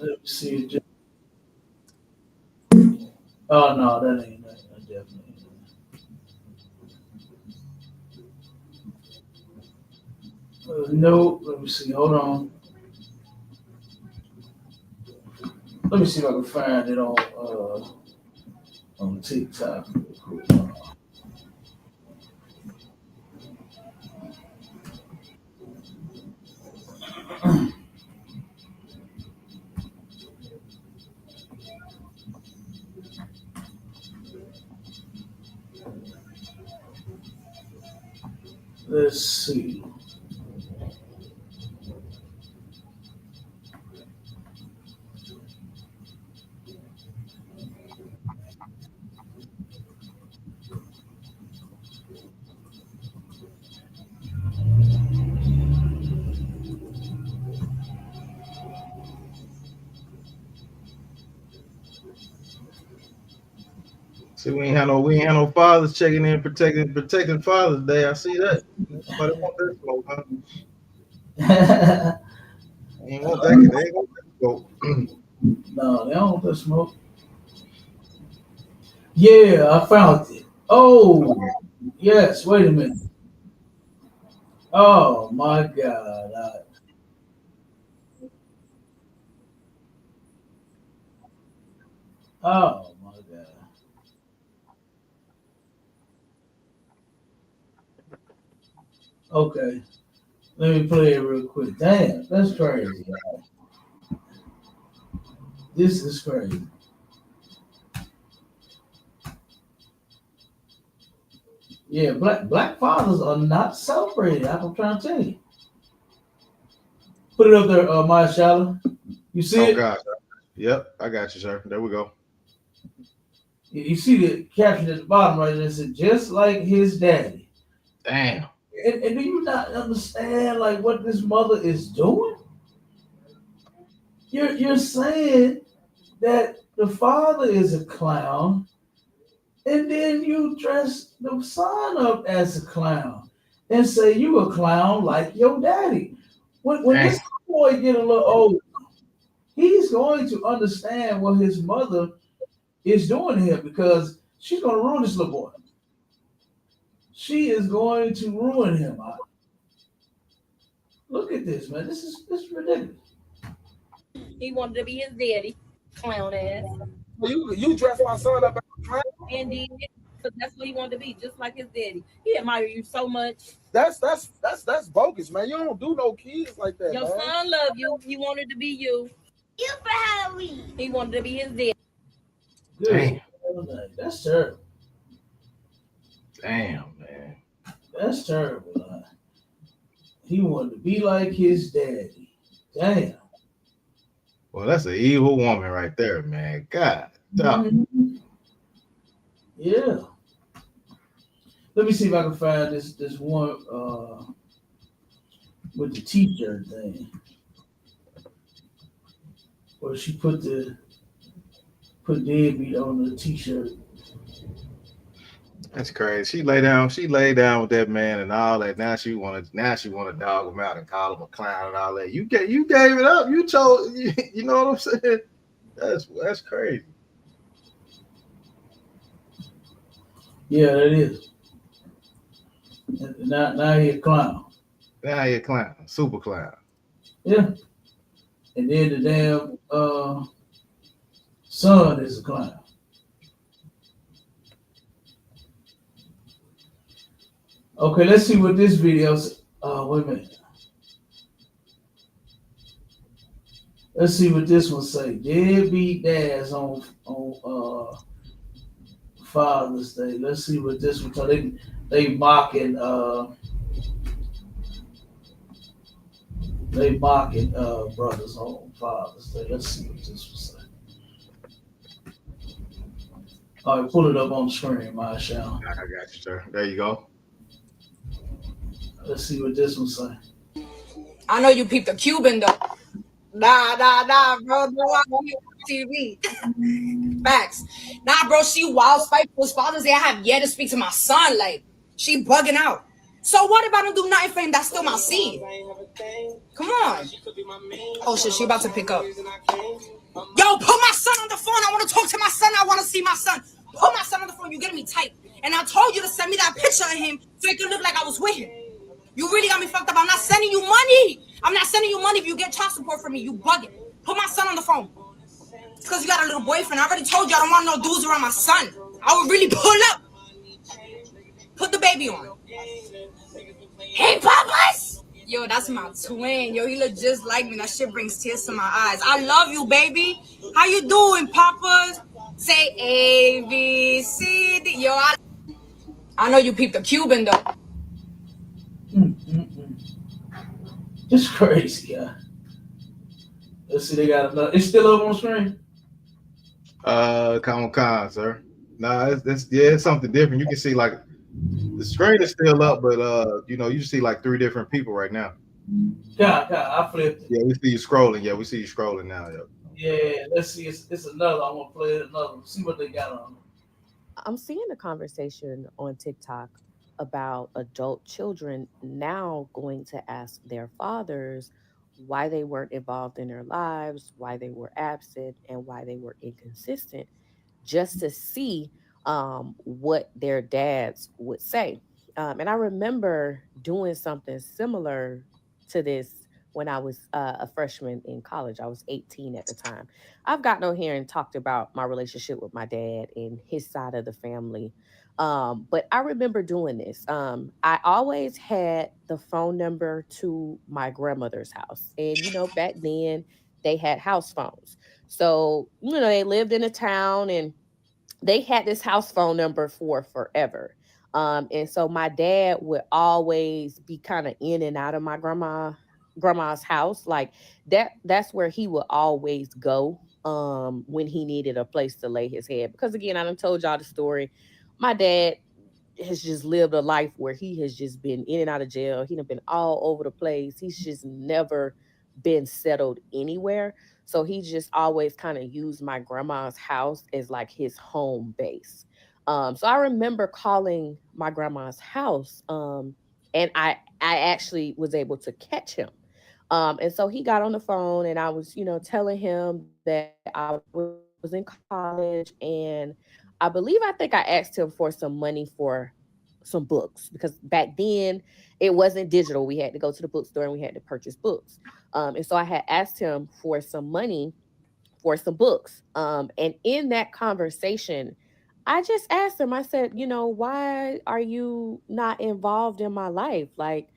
Let me see. Oh no, that ain't that. That definitely ain't that. No, let me see. Hold on. Let me see if I can find it on TikTok. Real quick. Let's see. See, we ain't had no fathers checking in, protecting Father's Day. I see that. Nobody want that smoke, huh? They ain't want that. They ain't want that smoke. No, they don't want the smoke. Yeah, I found it. Oh, yes. Wait a minute. Oh my God. Oh my God. Okay, let me play it real quick. Damn, that's crazy. This is crazy. Yeah, black fathers are not celebrated. I'm trying to tell you. Put it up there, Maya Shala. You see Oh it? God. Yep, I got you, sir. There we go. You see the caption at the bottom right there. It said, just like his daddy. Damn. And do you not understand like what this mother is doing? You're saying that the father is a clown, and then you dress the son up as a clown and say you a clown like your daddy. When Damn. this boy get a little older, he's going to understand what his mother is doing to him because she's going to ruin this little boy. She is going to ruin him. Look at this, man. This is ridiculous. He wanted to be his daddy, clown ass. You dress my son up as a clown. And did because that's what he wanted to be, just like his daddy. He admired you so much. That's bogus, man. You don't do no kids like that, Your man. son loved you. He wanted to be you. You for Halloween. He wanted to be his daddy. Damn. Good. That's terrible. Damn, man. That's terrible. He wanted to be like his daddy. Damn. Well, that's an evil woman right there, man. God. Stop. Mhm. Yeah. Let me see if I can find this one with the t-shirt thing. Where she put deadbeat on the t-shirt. That's crazy. She lay down with that man and all that. Now she wanna dog him out and call him a clown and all that. You gave it up. You chose. You know what I'm saying? That's crazy. Yeah, that is. And now he a clown. Now you're a clown, super clown. Yeah. And then the damn son is a clown. Okay, let's see what this video. Wait a minute. Let's see what this one say. Deadbeat dads on Father's Day. Let's see what this one. So they mocking brothers on Father's Day. Let's see what this one say. All right, pull it up on the screen, my shall. I got you, sir. There you go. Let's see what this one say. I know you peeped the Cuban though. Nah, bro. No, I don't hear TV. Facts. Nah, bro, she wild spiteful. As Father's Day, I have yet to speak to my son. Like, she bugging out. So what if I don't do nothing for him? That's still my seed. Come on. Oh shit, she about to pick up. Yo, put my son on the phone. I want to talk to my son. I want to see my son. Put my son on the phone. You getting me tight. And I told you to send me that picture of him so it can look like I was with him. You really got me fucked up. I'm not sending you money. I'm not sending you money if you get child support from me. You bugging. Put my son on the phone. It's because you got a little boyfriend. I already told you I don't want no dudes around my son. I would really pull up. Put the baby on. Hey, Papas! Yo, that's my twin. Yo, he look just like me. That shit brings tears to my eyes. I love you, baby. How you doing, Papas? Say A, B, C, D. Yo, I know you peeped the Cuban, though. It's crazy, yeah. Let's see, they got another. It's still up on the screen. Con, sir. Nah, it's something different. You can see like the screen is still up, but you see like 3 different people right now. God, I flipped it. Yeah, we see you scrolling. Yeah, we see you scrolling now. Yep. Yeah, let's see. It's another. I want to play another. See what they got on. I'm seeing a conversation on TikTok about adult children now going to ask their fathers why they weren't involved in their lives, why they were absent, and why they were inconsistent, just to see what their dads would say. And I remember doing something similar to this when I was a freshman in college. I was 18 at the time. I've gotten on here and talked about my relationship with my dad and his side of the family. But I remember doing this. I always had the phone number to my grandmother's house. And, back then they had house phones. So, they lived in a town and they had this house phone number for forever. And so my dad would always be kind of in and out of my grandma's house. Like that's where he would always go when he needed a place to lay his head. Because again, I done told y'all the story. My dad has just lived a life where he has just been in and out of jail. He done been all over the place. He's just never been settled anywhere. So he just always kind of used my grandma's house as like his home base. So I remember calling my grandma's house, and I actually was able to catch him. And so he got on the phone, and I was, telling him that I was in college, and I think I asked him for some money for some books, because back then it wasn't digital. We had to go to the bookstore and we had to purchase books. And so I had asked him for some money for some books. And in that conversation, I just asked him, I said, why are you not involved in my life? Like,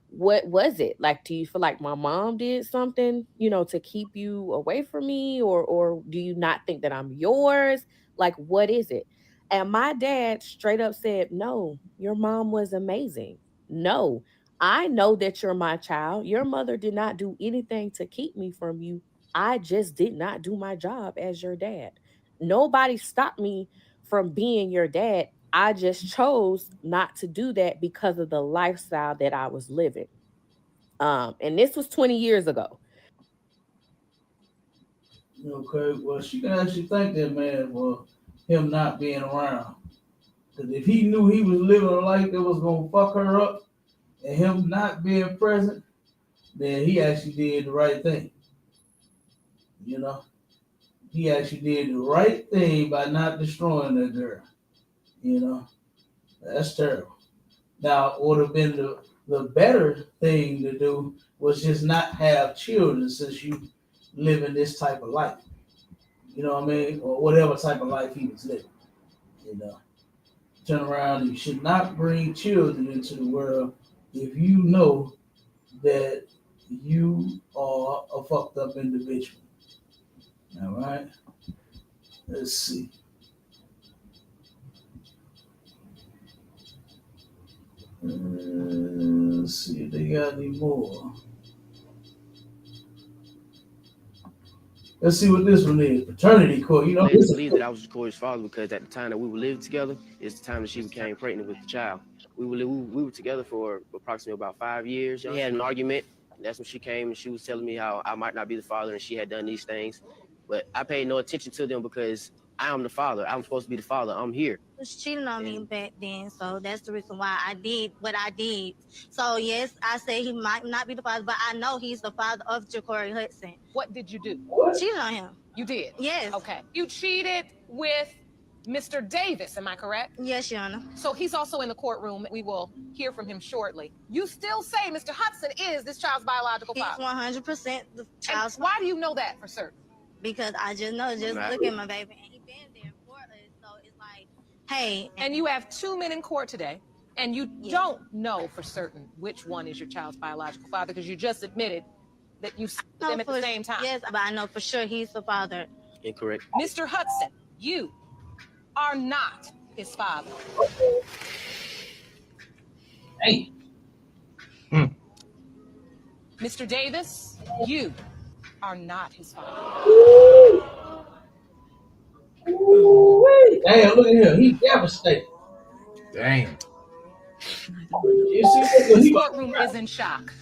what was it? Like, do you feel like my mom did something, to keep you away from me? Or do you not think that I'm yours? Like, what is it? And my dad straight up said, no, your mom was amazing. No, I know that you're my child. Your mother did not do anything to keep me from you. I just did not do my job as your dad. Nobody stopped me from being your dad. I just chose not to do that because of the lifestyle that I was living. And this was 20 years ago. Okay, well, she can actually thank that man for him not being around. Because if he knew he was living a life that was going to fuck her up and him not being present, then he actually did the right thing. You know, he actually did the right thing by not destroying that girl. You know, that's terrible. Now, what would have been the better thing to do was just not have children since you live in this type of life. You know what I mean? Or whatever type of life he was living. You know, turn around. You should not bring children into the world if you know that you are a fucked up individual. All right. Let's see. Let's see if they got any more. Let's see what this one is. Paternity court. You know, led to believe that I was Corey's father because at the time that we were living together is the time that she became pregnant with the child. We were together for approximately about 5 years. We had an argument. And that's when she came and she was telling me how I might not be the father and she had done these things. But I paid no attention to them because I am the father. I'm supposed to be the father. I'm here. Was cheating on me back then, so that's the reason why I did what I did. So yes, I say he might not be the father, but I know he's the father of Ja'Cory Hudson. What did you do? Cheated on him. You did? Yes. Okay. You cheated with Mr. Davis, am I correct? Yes, Your Honor. So he's also in the courtroom. We will hear from him shortly. You still say Mr. Hudson is this child's biological He's father? 100% the child's father. Why do you know that for certain? Because I just know, just look at my baby, and he been there for us. So it's like, hey. And you have 2 men in court today, and you don't know for certain which one is your child's biological father because you just admitted that you slept with them at the same time. Yes, but I know for sure he's the father. Incorrect. Mr. Hudson, you are not his father. Hey. Mr. Davis, you are not his father. Damn, look at him. He's devastated. Damn. You see, This courtroom is in shock.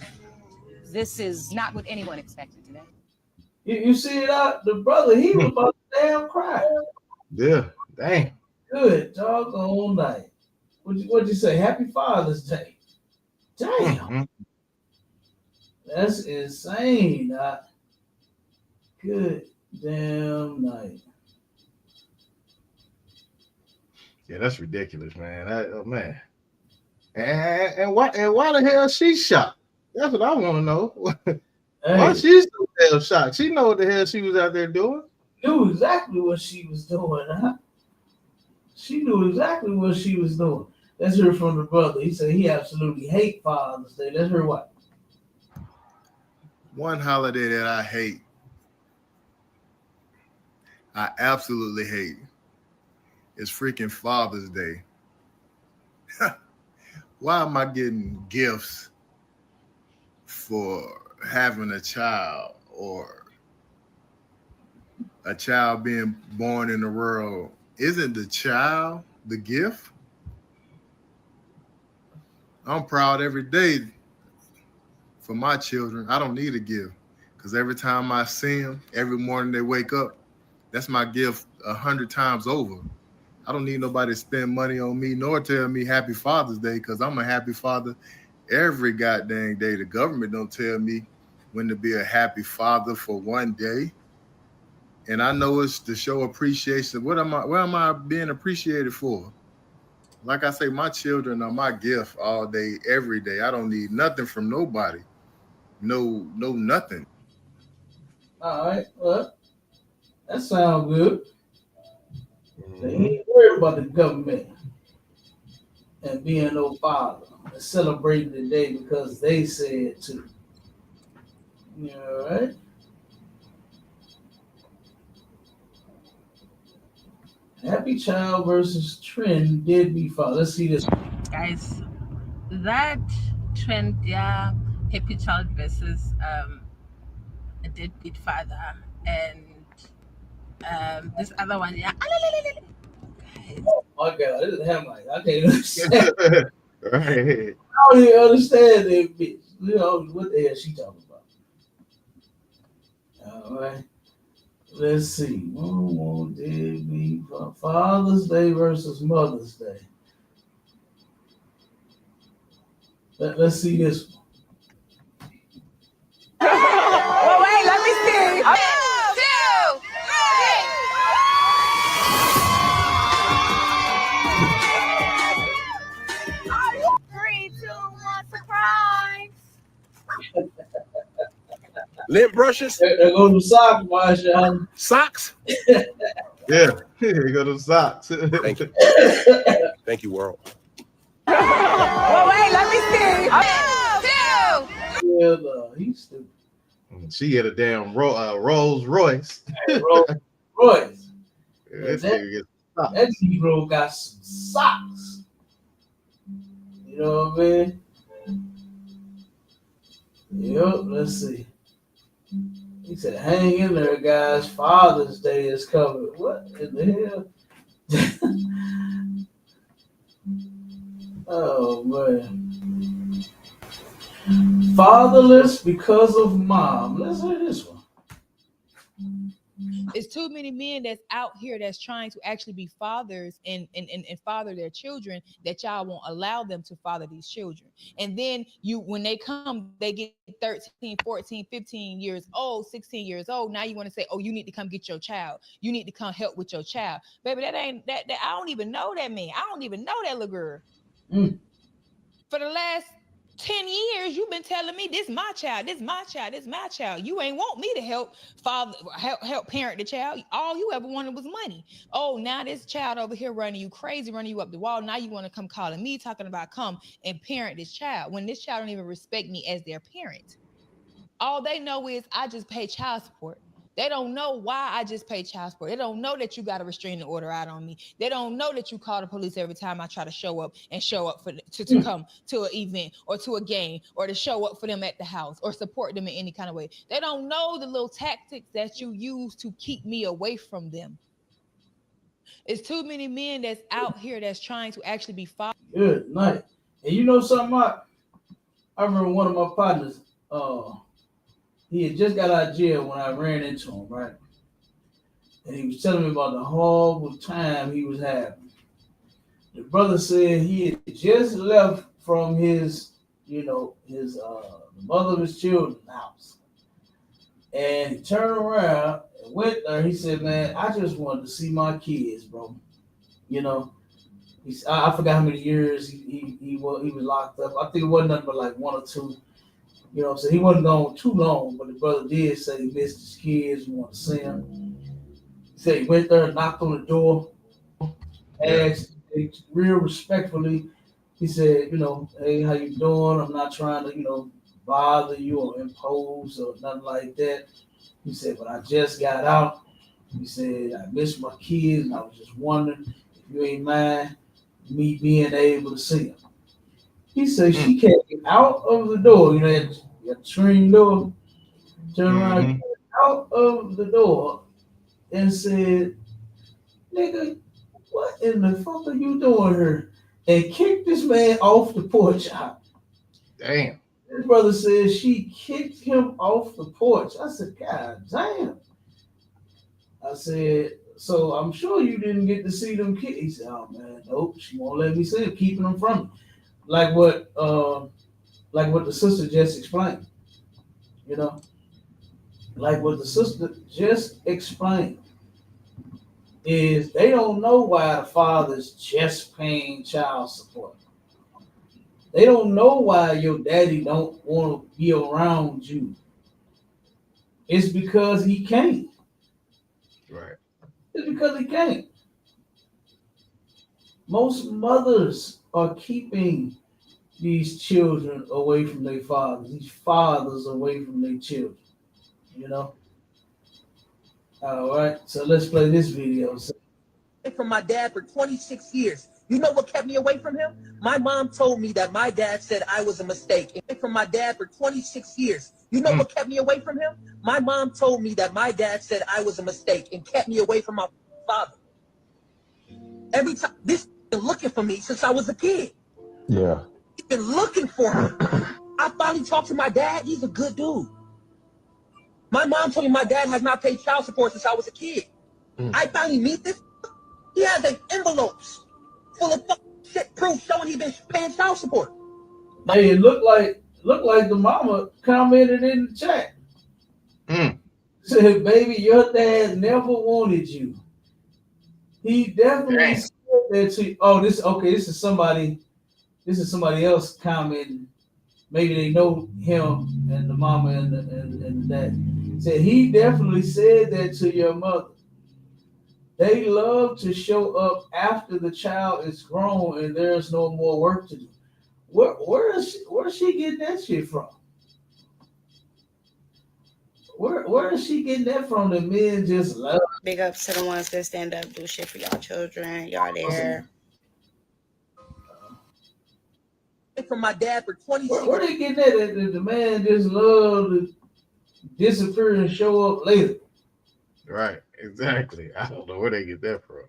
This is not what anyone expected today. You see it out? The brother, he was about to damn cry. Yeah. Damn. Good doggone night. What'd you say? Happy Father's Day. Damn, that's insane. Good damn night. Yeah, that's ridiculous, man. Oh, man. And why the hell she shot? That's what I want to know. Why Hey, she's so damn shocked? She know what the hell she was out there doing. knew exactly what she was doing, huh? She knew exactly what she was doing. Let's hear from the brother. He said he absolutely hate Father's Day. Let's hear what? One holiday that I absolutely hate, is freaking Father's Day. Why am I getting gifts for having a child or a child being born in the world? Isn't the child the gift? I'm proud every day for my children. I don't need a gift because every time I see them, every morning they wake up, that's my gift 100 times over. I don't need nobody to spend money on me nor tell me Happy Father's Day because I'm a happy father every goddamn day. The government don't tell me when to be a happy father for one day. And I know it's to show appreciation. What am I being appreciated for? Like I say, my children are my gift all day, every day. I don't need nothing from nobody. No, nothing. All right, well, that sounds good. They ain't worried about the government and being no father and celebrating the day because they said to. You all right? Happy Child versus Trend Deadbeat Father. Let's see this. Guys, that trend, yeah, happy child versus a deadbeat father, and this other one, yeah. Guys, Oh my God, this is Hamlet. I can't understand. Right. I don't even understand that bitch. You know what the hell she talking about? All right. Let's see. Deadbeat Father's Day versus Mother's Day. Let's see this one. Oh, wait, let me see. Lint brushes, There goes the sock wash, y'all. socks. Yeah. Here go the socks. Thank you. Thank you, world. Oh, wait, let me see. Yeah, no, he's stupid. She had a damn Rolls Royce. Royce, This that- nigga gets stopped. that Negro got some socks. You know what I mean? Yep, let's see. He said, hang in there, guys. Father's Day is coming. What in the hell? Oh, man. Fatherless because of mom. Let's hear this one. It's too many men that's out here that's trying to actually be fathers and father their children, that y'all won't allow them to father these children. And then when they come, they get 13, 14, 15 years old, 16 years old. Now you want to say, oh, you need to come get your child. You need to come help with your child. Baby, that ain't that I don't even know that man. I don't even know that little girl. For the last 10 years, you've been telling me this my child, this my child, this my child. You ain't want me to help parent the child. All you ever wanted was money. Oh, now this child over here running you crazy, running you up the wall. Now you want to come calling me, talking about come and parent this child, when this child don't even respect me as their parent. All they know is I just pay child support. They don't know why I just pay child support. They don't know that you got a restraining order out on me. They don't know that you call the police every time I try to show up to come to an event or to a game or to show up for them at the house or support them in any kind of way. They don't know the little tactics that you use to keep me away from them. It's too many men that's out here that's trying to actually be fathers. Good night. And you know something? I remember one of my partners, he had just got out of jail when I ran into him, right? And he was telling me about the horrible time he was having. The brother said he had just left from his, his the mother of his children's house. And he turned around and went there. He said, "Man, I just wanted to see my kids, bro." You know, I forgot how many years he was locked up. I think it wasn't nothing but like 1 or 2. So he wasn't gone too long, but the brother did say he missed his kids, he wanted to see them. He said he went there, knocked on the door, asked real respectfully. He said, "Hey, how you doing? I'm not trying to, bother you or impose or nothing like that." He said, "But I just got out." He said, "I missed my kids, and I was just wondering if you ain't mind me being able to see them." He said she came out of the door, that screen door, turned around, came out of the door, and said, "Nigga, what in the fuck are you doing here?" And kicked this man off the porch out. Damn. His brother said she kicked him off the porch. I said, "God damn." I said, "So I'm sure you didn't get to see them kids." He said, "Oh man, nope, she won't let me see them, keeping them from me." Like what the sister just explained. Like what the sister just explained is they don't know why the father's just paying child support. They don't know why your daddy don't want to be around you. It's because he can't. Right. It's because he can't. Most mothers are keeping these children away from their fathers, these fathers away from their children. All right, so let's play this video. From my dad for 26 years. You know what kept me away from him? My mom told me that my dad said I was a mistake. From my dad for 26 years. You know what kept me away from him? My mom told me that my dad said I was a mistake and kept me away from my father. Every time, this been looking for me since I was a kid. Yeah. He's been looking for me. I finally talked to my dad. He's a good dude. My mom told me my dad has not paid child support since I was a kid. I finally meet this. He has envelopes full of shit proof showing he been paying child support. Hey, it looked like the mama commented in the chat. Said, "Baby, your dad never wanted you." He definitely said that to you. Oh, this is somebody else commenting. Maybe they know him and the mama and the dad. Said he definitely said that to your mother. They love to show up after the child is grown and there's no more work to do. Where is she getting that shit from? Where is she getting that from? The men just love. Big ups to the ones that stand up, do shit for y'all children. Y'all there. From my dad for 26 Where they getting that? The man just love to disappear and show up later. Right, exactly. I don't know where they get that from.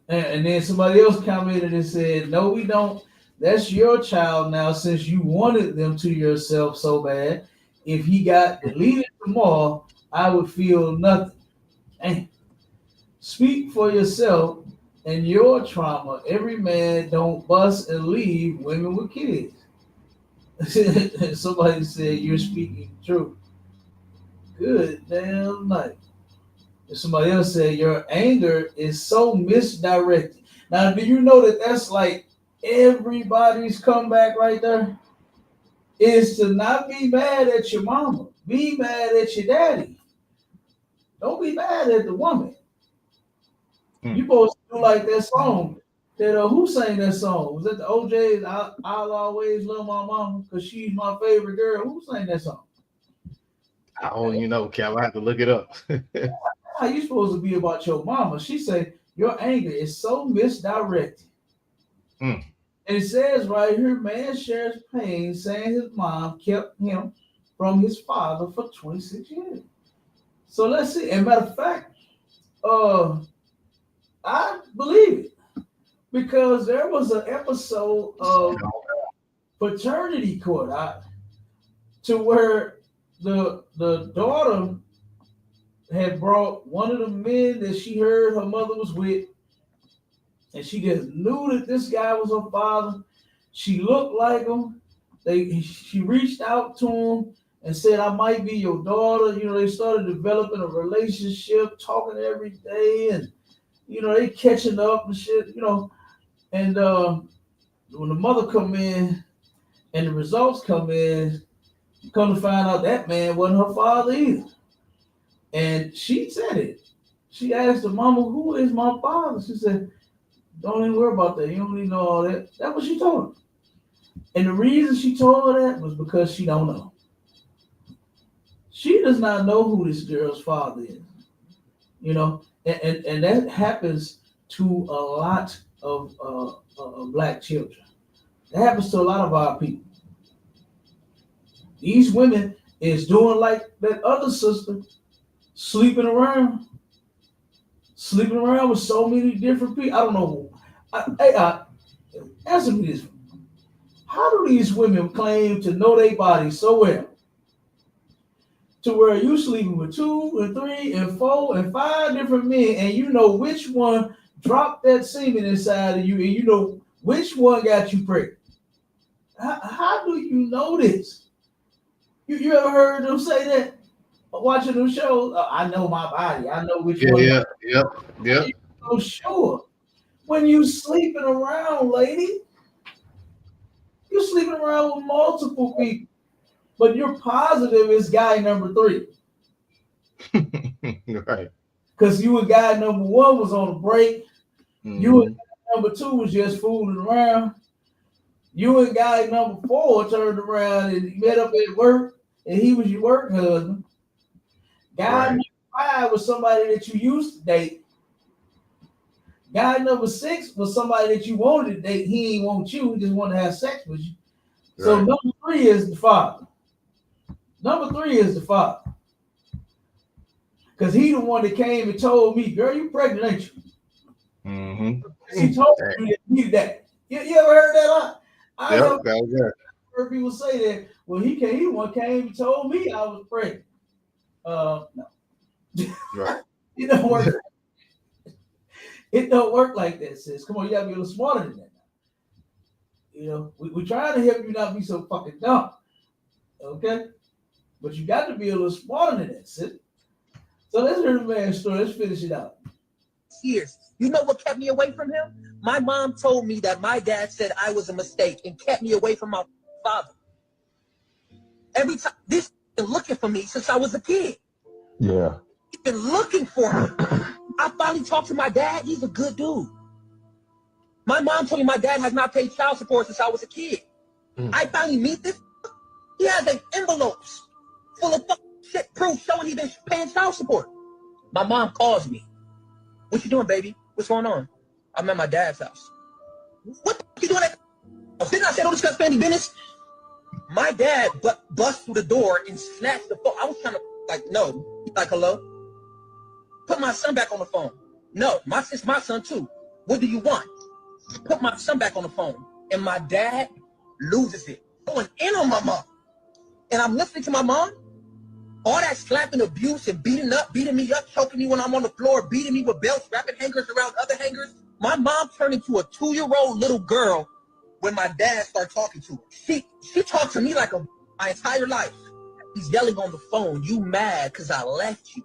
And then somebody else commented and said, "No, we don't. That's your child now since you wanted them to yourself so bad. If he got deleted tomorrow, I would feel nothing." Dang. Speak for yourself and your trauma. Every man don't bust and leave women with kids. Somebody said, "You're speaking truth." Good damn night. And somebody else said, "Your anger is so misdirected." Now, do you know that that's like everybody's comeback right there? Is to not be mad at your mama. Be mad at your daddy. Don't be mad at the woman. You supposed to do like that song. That who sang that song? Was that the OJ's I'll always love my mama because she's my favorite girl? Who sang that song? I don't even know, Cal. I have to look it up. How you supposed to be about your mama? She said, "Your anger is so misdirected." And it says right here, man shares pain, saying his mom kept him from his father for 26 years. So let's see. As a matter of fact, I believe it because there was an episode of Paternity Court to where the daughter had brought one of the men that she heard her mother was with and she just knew that this guy was her father. She looked like him. She reached out to him and said, "I might be your daughter." You know, they started developing a relationship, talking every day, and you know, they catching up and shit. You know, and when the mother come in and the results come in, come to find out that man wasn't her father either. And she said it. She asked the mama, "Who is my father?" She said, "Don't even worry about that. You don't need to know all that." That's what she told her. And the reason she told her that was because she don't know. She does not know who this girl's father is. You know, and that happens to a lot of black children. That happens to a lot of our people. These women is doing like that other sister, sleeping around with so many different people. I don't know. Answer me this. How do these women claim to know their bodies so well to where you sleeping with 2 and 3 and 4 and 5 different men and you know which one dropped that semen inside of you and you know which one got you pregnant? How do you know this? You ever heard them say that? Watching them shows, I know my body. I know which one. Yep. So sure. When you sleeping around, lady, you're sleeping around with multiple people, but you're positive it's guy number 3. Right. Because you and guy number 1 was on a break. Mm-hmm. You and guy number 2 was just fooling around. You and guy number 4 turned around and met up at work, and he was your work husband. Guy number 5 was somebody that you used to date. Guy number 6 was somebody that you wanted to date. He ain't want you, he just wanted to have sex with you. Right. So number 3 is the father. Number 3 is the father. Because he the one that came and told me, "Girl, you pregnant, ain't you?" Mm-hmm. He told me that he did that. You ever heard that? I heard people say that. Well, he the one came and told me I was pregnant. No. Right. It don't work. It don't work like that, sis. Come on, you gotta be a little smarter than that. You know, we're trying to help you not be so fucking dumb. Okay? But you got to be a little smarter than that, sis. So let's hear the man's story. Let's finish it out. Years. You know what kept me away from him? My mom told me that my dad said I was a mistake and kept me away from my father. Every time, this been looking for me since I was a kid. Yeah. He's been looking for me. I finally talked to my dad. He's a good dude. My mom told me my dad has not paid child support since I was a kid. I finally meet this. He has envelopes full of shit proof showing he's been paying child support. My mom calls me. "What you doing, baby? What's going on?" "I'm at my dad's house." "What the fuck you doing at the house? Didn't I say don't discuss family business?" My dad bust through the door and snatched the phone. I was trying to, no. He's like, "Hello? Put my son back on the phone." "No, it's my son too. What do you want?" Put my son back on the phone. And my dad loses it. Going in on my mom. And I'm listening to my mom. All that slapping, abuse, and beating me up, choking me when I'm on the floor, beating me with belts, wrapping hangers around other hangers. My mom turned into a 2-year-old little girl when my dad started talking to her. She talked to me like my entire life. He's yelling on the phone, "You mad because I left you.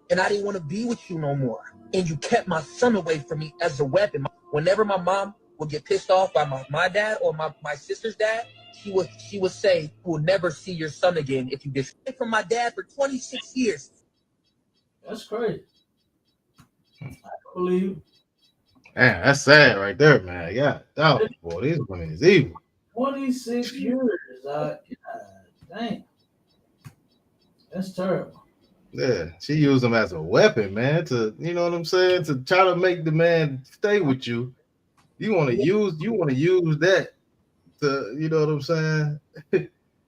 And I didn't want to be with you no more. And you kept my son away from me as a weapon." Whenever my mom would get pissed off by my dad or my sister's dad, she would say, "We'll never see your son again if you did." From my dad for 26 years. That's crazy. I can believe. Man, that's sad right there, man. Yeah. Oh, boy, these women is evil. 26 years. God, dang. That's terrible. Yeah, she used them as a weapon, man, to, you know what I'm saying, to try to make the man stay with you. You want to use that to, you know what I'm saying,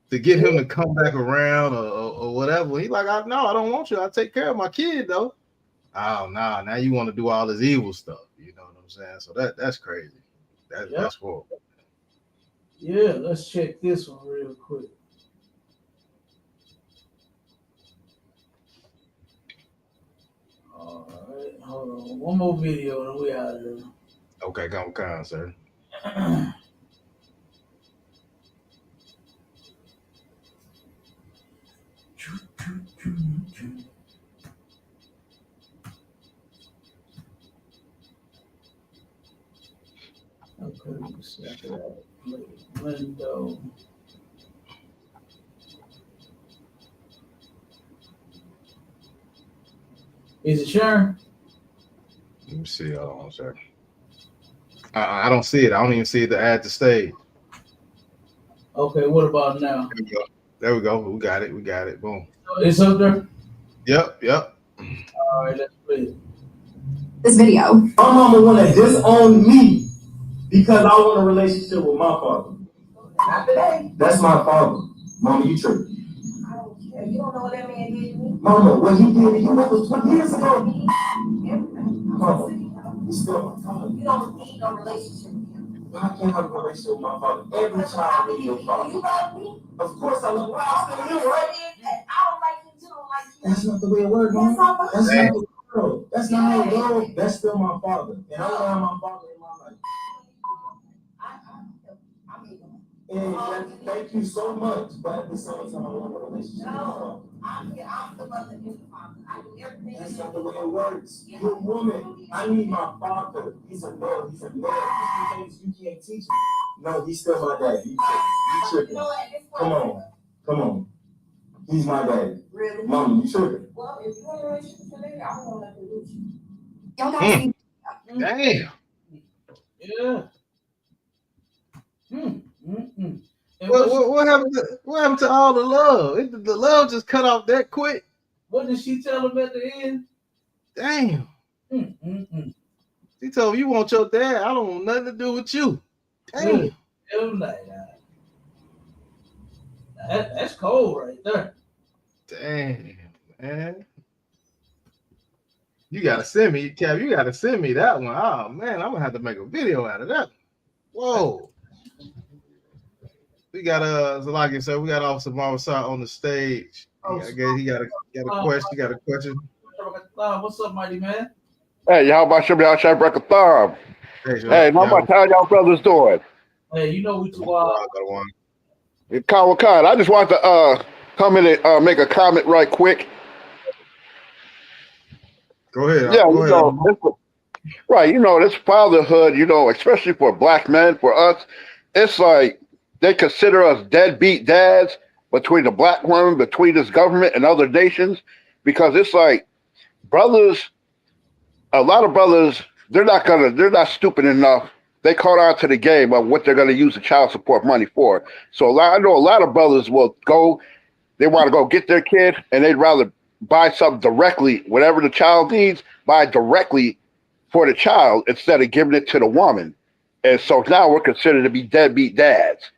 to get him to come back around or whatever. He like, no, I don't want you. I'll take care of my kid though. Oh, nah, now you want to do all this evil stuff. You know what I'm saying? So that's crazy. That's horrible. Yeah, let's check this one real quick. All right, hold on. One more video and we out of here. Okay, come on, sir. Okay, let's see after that. Window. Is it sharing? Let me see. Hold on, sir. I don't see it. I don't even see the add to stage. Okay, what about now? There we go. There we go. We got it. We got it. Boom. It's up there? Yep. Yep. All right, let's play it. This video. My mama wanna disown me because I want a relationship with my father. Not today. That's my father. Mama, you tripping. I don't care. You don't know what that man did to me. Mama, what he did to you, that was 20 years ago. Mama, he's still my father. You don't need no relationship with him. I can't have a relationship with my father. Every child needs your father. You love me? Of course I love you. I'm still here, right? I don't like you, you don't like you. That's not the way it works, Mama. That's not the world. That's not how it goes. That's still my father. And I want to have my father in my life. And thank you so much, but at the same time, I want a relationship. No, I'm the mother and the father. I do everything. That's not the way it works. You're a woman. I need my father. He's a male. He's a male. Things you can't teach him. No, he's still my dad. You tripping. Come on. Come on. He's my dad. Really? Mama, you tripping. Well, if you want a relationship today, I don't want nothing with you. Y'all gotta see. Damn. Yeah. What happened to all the love? The love just cut off that quick. What did she tell him at the end? Damn. She told him, you want your dad. I don't want nothing to do with you. Damn. That's cold right there. Damn, man. You gotta send me, Kev. You gotta send me that one. Oh man, I'm gonna have to make a video out of that. Whoa. We got like I said, we got Officer Marvasar on the stage. I guess he got a question. Got a question. What's up, mighty man? Hey, y'all about to y'all check a thumb. Hey, how much how y'all brothers doing? Hey, you know we too Khan, I just want to come in and make a comment right quick. Go ahead. Yeah, go ahead. Right, this fatherhood, especially for black men, for us, it's like they consider us deadbeat dads between the black woman, between this government and other nations, because it's like brothers, a lot of brothers, they're not stupid enough. They caught on to the game of what they're going to use the child support money for. So I know a lot of brothers will go, they want to go get their kid and they'd rather buy something directly, whatever the child needs, buy directly for the child instead of giving it to the woman. And so now we're considered to be deadbeat dads.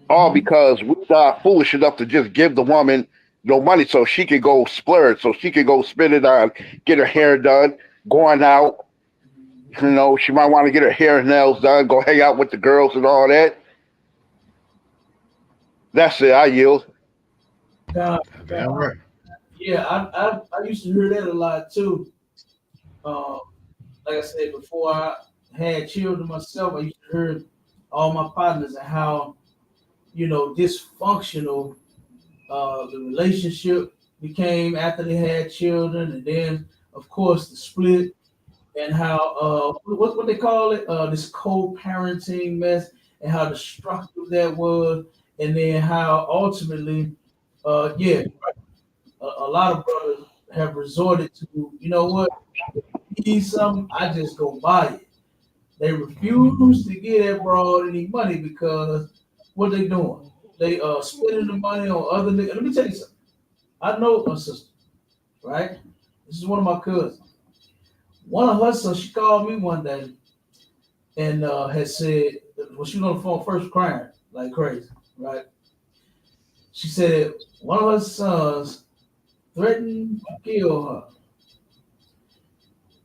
All because we're not foolish enough to just give the woman no money so she can go splurge, so she can go spend it on, get her hair done, going out. She might want to get her hair and nails done, go hang out with the girls and all that. That's it. I yield. Damn right. Yeah, I used to hear that a lot too. Like I said before, I had children myself. I used to hear all my partners and how dysfunctional the relationship became after they had children, and then of course the split, and how what they call it, this co-parenting mess, and how destructive that was, and then how ultimately, a lot of brothers have resorted to, what, if you need something, I just go buy it. They refuse to give that broad any money because what they doing? They spending the money on other niggas. Let me tell you something. I know a sister, right? This is one of my cousins. One of her sons, she called me one day and had said, when she was on the phone first crying like crazy, right? She said one of her sons threatened to kill her.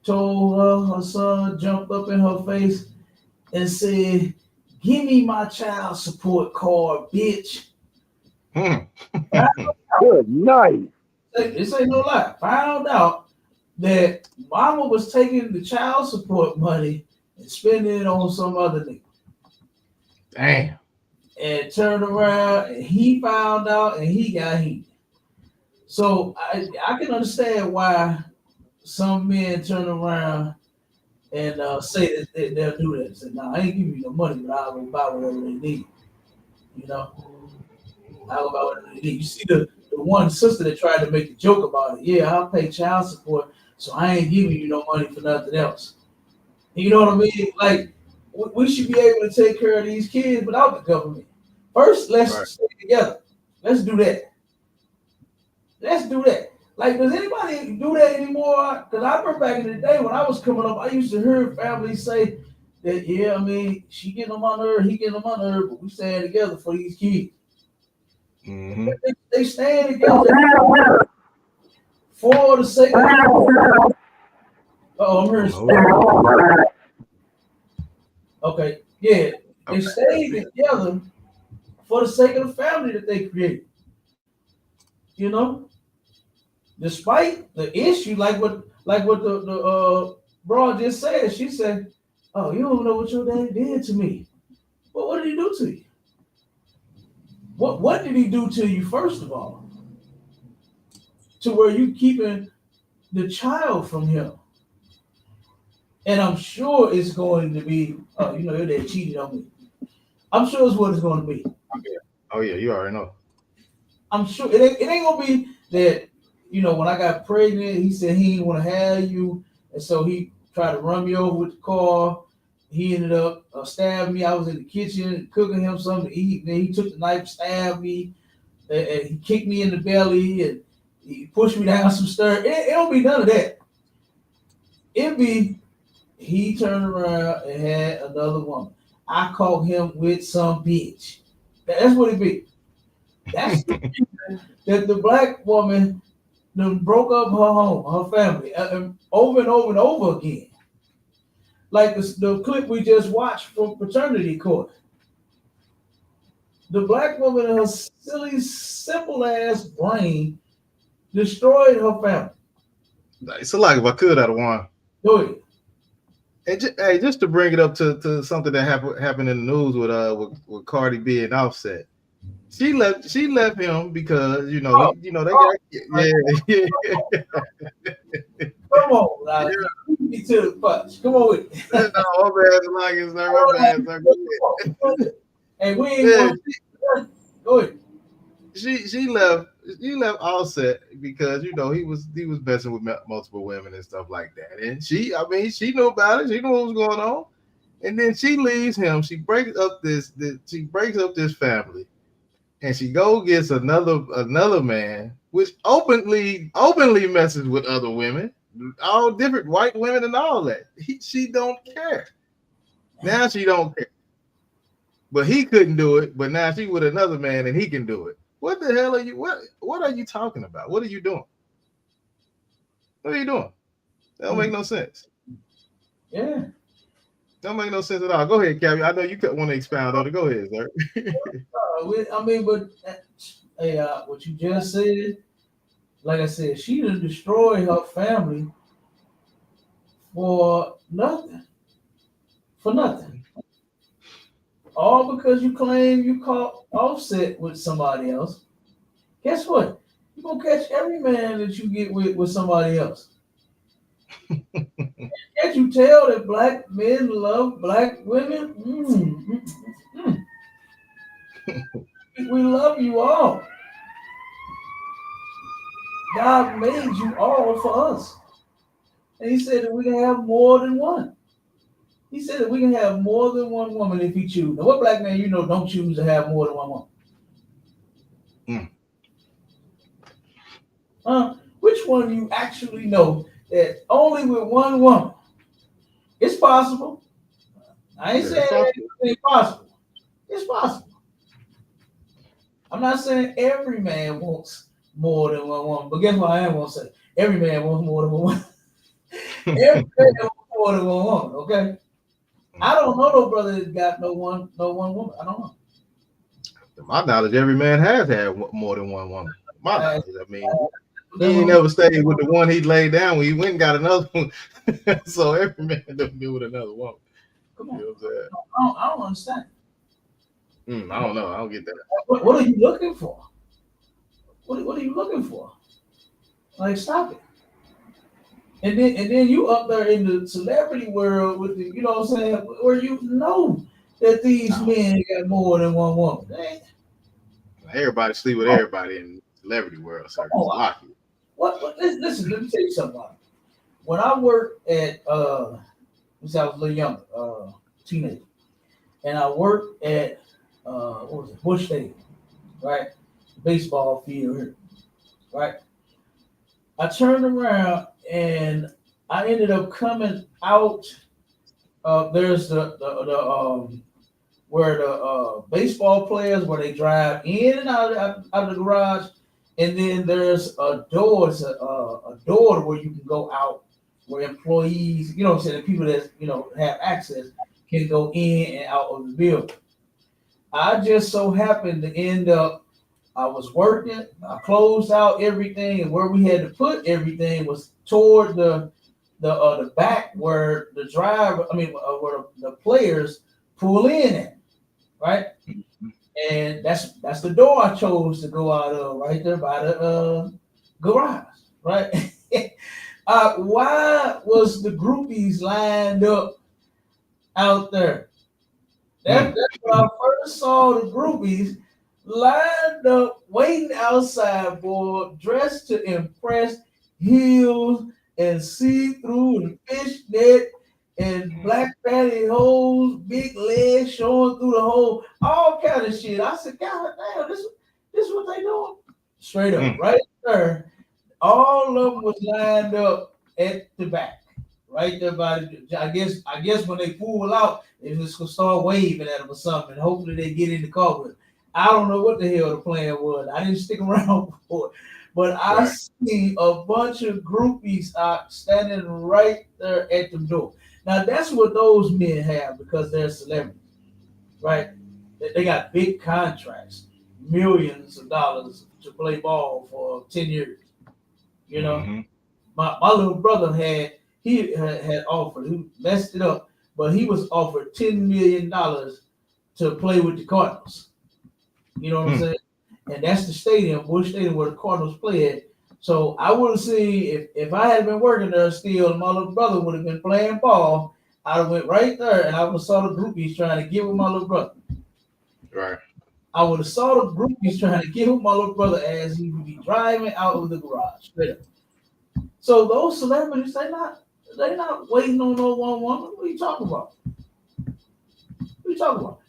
Told her son jumped up in her face and said, "Give me my child support card, bitch." Good night. This ain't no lie. Found out that mama was taking the child support money and spending it on some other nigga. Damn. And turned around and he found out and he got heated. So I can understand why some men turn around and say that they'll do that. Say, "No, I ain't giving you no money, but I'll go buy whatever they need." You know, I'll go buy whatever they need. You see the one sister that tried to make a joke about it. Yeah, I'll pay child support, so I ain't giving you no money for nothing else. You know what I mean? Like, we should be able to take care of these kids without the government. First, let's stay together. Let's do that. Let's do that. Like, does anybody do that anymore? Because I remember back in the day when I was coming up, I used to hear families say that, yeah, I mean, she getting on my nerve, he getting on my nerve, but we stand together for these kids. Mm-hmm. They stand together for the sake of. Oh, I'm hearing. Okay, yeah, they stay together for the sake of the family that they create. You know, despite the issue, like what the broad just said. She said, "Oh, you don't know what your dad did to me." Well, what did he do to you? What did he do to you, first of all, to where you keeping the child from him? And I'm sure it's going to be, oh, you know, your dad cheated on me. I'm sure it's what it's going to be. Oh yeah, you already know. I'm sure it ain't gonna be that, you know, when I got pregnant, he said he didn't want to have you, and so he tried to run me over with the car. He ended up stabbing me. I was in the kitchen cooking him something to eat, and then he took the knife, stabbed me, and he kicked me in the belly, and he pushed me down some stairs. It don't be none of that. It be he turned around and had another woman. I caught him with some bitch. That's what it be. That's the reason that the black woman done broke up her home, her family, over and over and over again. Like the clip we just watched from paternity court. The black woman in her silly, simple ass brain destroyed her family. It's like if I could, I'd have won. Go ahead. Hey, just to bring it up to something that happened in the news with Cardi B and Offset. She left him because they got yeah. Come on, like, yeah. To the punch. Come on with it. No, my bad, my bad. Hey, we ain't go ahead. She left Offset because he was messing with multiple women and stuff like that, and she knew about it. She knew what was going on, and then she leaves him. She breaks up this family. And she gets another man, which openly messes with other women, all different white women and all that. She don't care. Now she don't care. But he couldn't do it. But now she with another man and he can do it. What the hell are you? What are you talking about? What are you doing? What are you doing? That don't make no sense. Yeah. Don't make no sense at all. Go ahead, Cabby. I know you want to expound on it. Go ahead, sir. What you just said, like I said, she done destroyed her family for nothing. For nothing. All because you claim you caught Offset with somebody else. Guess what? You're going to catch every man that you get with somebody else. Can't you tell that black men love black women? We love you all. God made you all for us. And he said that we can have more than one. He said that we can have more than one woman if he choose. Now, what black man don't choose to have more than one woman? Which one do you actually know that only with one woman? It's possible. I ain't saying it's possible. It's possible. I'm not saying every man wants more than one woman, but guess what I am going to say? Every man wants more than one woman. Every man wants more than one woman, okay? I don't know no brother that got no one woman. I don't know. To my knowledge, every man has had more than one woman. My knowledge, He ain't never stayed with the one he laid down when he went and got another one. So every man done been with another woman. Come on. You know what I'm saying? I don't understand. I don't know. I don't get that. What are you looking for? What are you looking for? Like, stop it. And then you up there in the celebrity world with the, you know what I'm saying, where you know that these men got more than one woman. Everybody sleep with everybody in the celebrity world, sir. What listen, let me tell you something. When I worked at since I was a little younger, teenager, and I worked at what was it, Bush Stadium, right? Baseball field here, right? I turned around and I ended up coming out. There's the where the baseball players where they drive in and out of the garage, and then there's a door. It's a door where you can go out, where employees, you know what I'm saying, the people that have access can go in and out of the building. I just so happened to end up. I was working. I closed out everything, and where we had to put everything was toward the back where the driver. I mean, where the players pull in at, right? And that's the door I chose to go out of, right there by the garage, right? Why was the groupies lined up out there? That's when I first saw the groupies lined up, waiting outside, boy, dressed to impress, heels and see-through and fishnet and black pantyhose, big legs showing through the hole, all kind of shit. I said, God damn, this is what they doing. Straight up, right there. All of them was lined up at the back, right there by the. I guess when they pull out, they just gonna start waving at them or something. And hopefully they get in the car with them. I don't know what the hell the plan was. I didn't stick around for it, but I see a bunch of groupies standing right there at the door. Now that's what those men have because they're celebrities, right? They got big contracts, millions of dollars to play ball for 10 years. You know, my little brother had offered, he messed it up, but he was offered $10 million to play with the Cardinals. You know what I'm saying? And that's the stadium, Bush Stadium, where the Cardinals play at. So I would have seen if I had been working there still, and my little brother would have been playing ball. I'd have went right there, and I would have saw the groupies trying to get with my little brother. Right. I would have saw the groupies trying to get with my little brother as he would be driving out of the garage. Straight up. So those celebrities, they not waiting on no one woman. What are you talking about? What are you talking about?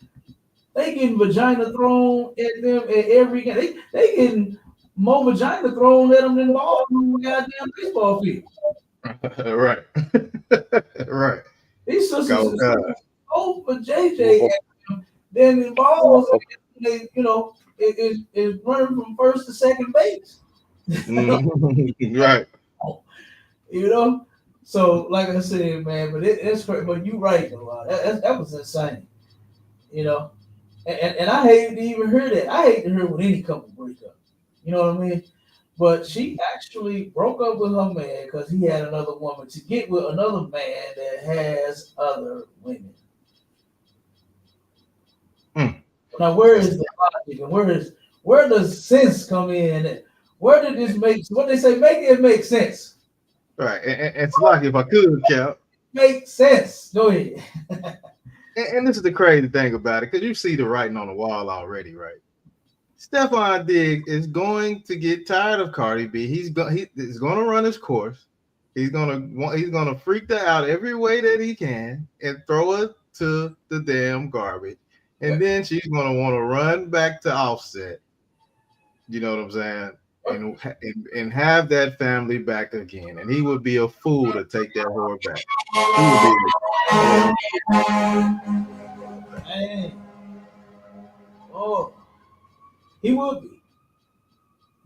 They getting vagina thrown at them at every game. They getting more vagina thrown at them than balls on the goddamn baseball field. Right. Right. These sisters go for JJ at them than the balls. They, is running from first to second base. Right. You know. So like I said, man, but it's crazy. But you right though. That was insane. You know. And I hate to even hear that. I hate to hear when any couple break up. You know what I mean? But she actually broke up with her man because he had another woman to get with another man that has other women. Now, where is the logic and where does sense come in? Where did this what they say, make it make sense? Right. And it's like if I could, Cal. Make sense. Go ahead. And this is the crazy thing about it, because you see the writing on the wall already, right? Stephon Diggs is going to get tired of Cardi B. He's going to run his course. He's gonna freak her out every way that he can and throw her to the damn garbage. And then she's gonna want to run back to Offset. You know what I'm saying? And have that family back again. And he would be a fool to take that whore back. He would be.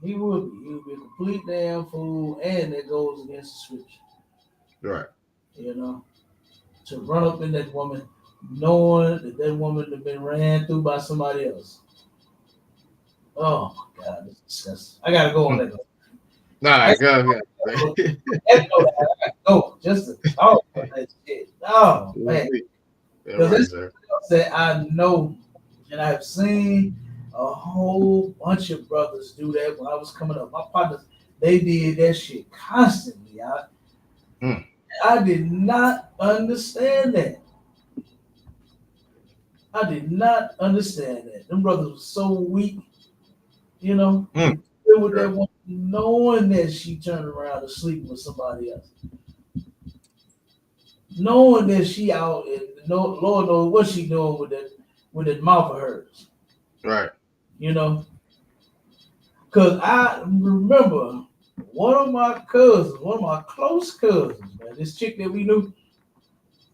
He would be. He would be a complete damn fool, and that goes against the scripture. Right. You know, to run up in that woman, knowing that woman had been ran through by somebody else. Oh my God, it's disgusting. I gotta go on that. Nah, go. Go just to talk about that shit. Oh man, Yeah, because right, that's sir. that I know, and I've seen a whole bunch of brothers do that when I was coming up. My partners, they did that shit constantly. I did not understand that. I did not understand that. Them brothers were so weak, you know, to deal with that one, knowing that she turned around to sleep with somebody else. Knowing that she out and Lord knows what she doing with that mouth of hers. Right. You know? Cause I remember one of my cousins, one of my close cousins, man, this chick that we knew,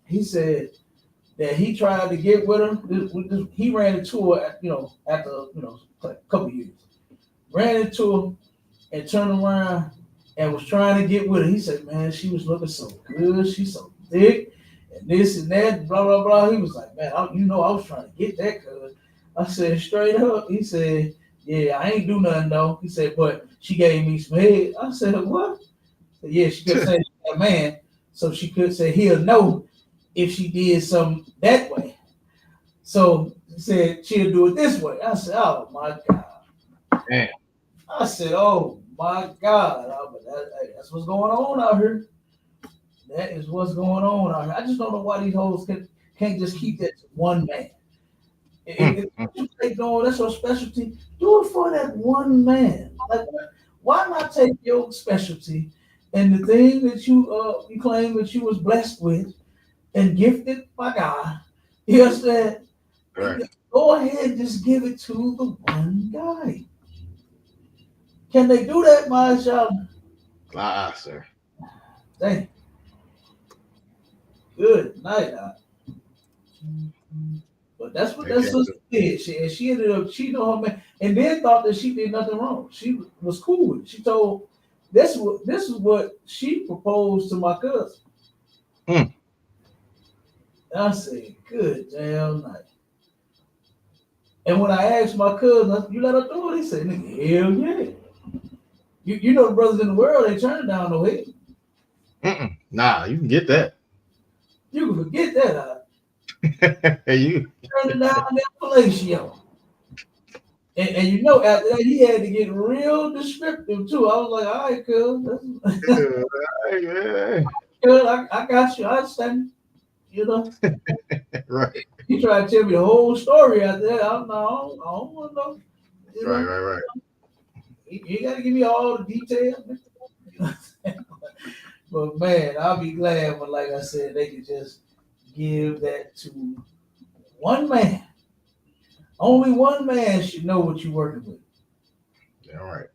he said that he tried to get with her. He ran into her, after a couple years. Ran into her and turned around and was trying to get with her. He said, man, she was looking so good. She's so thick and this and that, blah, blah, blah. He was like, man, I was trying to get that cuz. I said, straight up. He said, yeah, I ain't do nothing though. He said, but she gave me some head. I said, what? Said, yeah, she kept saying she had a man. So she could say he'll know if she did something that way. So he said she'll do it this way. I said, oh my God. Damn. I said, oh my God. That's what's going on out here. That is what's going on out here. I just don't know why these hoes can't just keep that to one man. If you take on that's your specialty, do it for that one man. Like, why not take your specialty and the thing that you claim that you was blessed with and gifted by God? You understand? Right. Go ahead and just give it to the one guy. Can they do that, Mashallah? Sir. Dang. Good night. But that's what that sister did. She ended up cheating on her man, and then thought that she did nothing wrong. She was cool with it. She told this is what she proposed to my cousin. And I said, good damn night. And when I asked my cousin, you let her do it? He said, nigga, hell yeah. You know the brothers in the world, they turn down no head. Nah, you can get that. You can forget that. You turn it down that fellatio. And after that, he had to get real descriptive too. I was like, all right, cuz. I got you. I understand. Right. He tried to tell me the whole story after that. I don't want to know. Right. You got to give me all the details. But man, I'll be glad when, like I said, they could just give that to one man. Only one man should know what you're working with. Yeah, all right.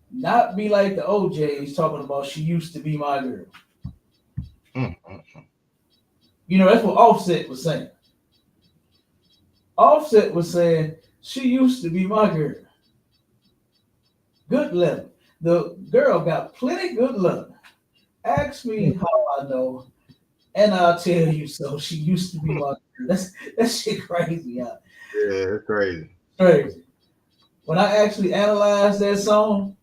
Not be like the OJs talking about she used to be my girl. That's what Offset was saying. Offset was saying she used to be my girl. Good love. The girl got plenty good love. Ask me how I know, and I'll tell you so. She used to be my girl. That shit crazy, y'all. Yeah, it's crazy. Crazy. When I actually analyzed that song,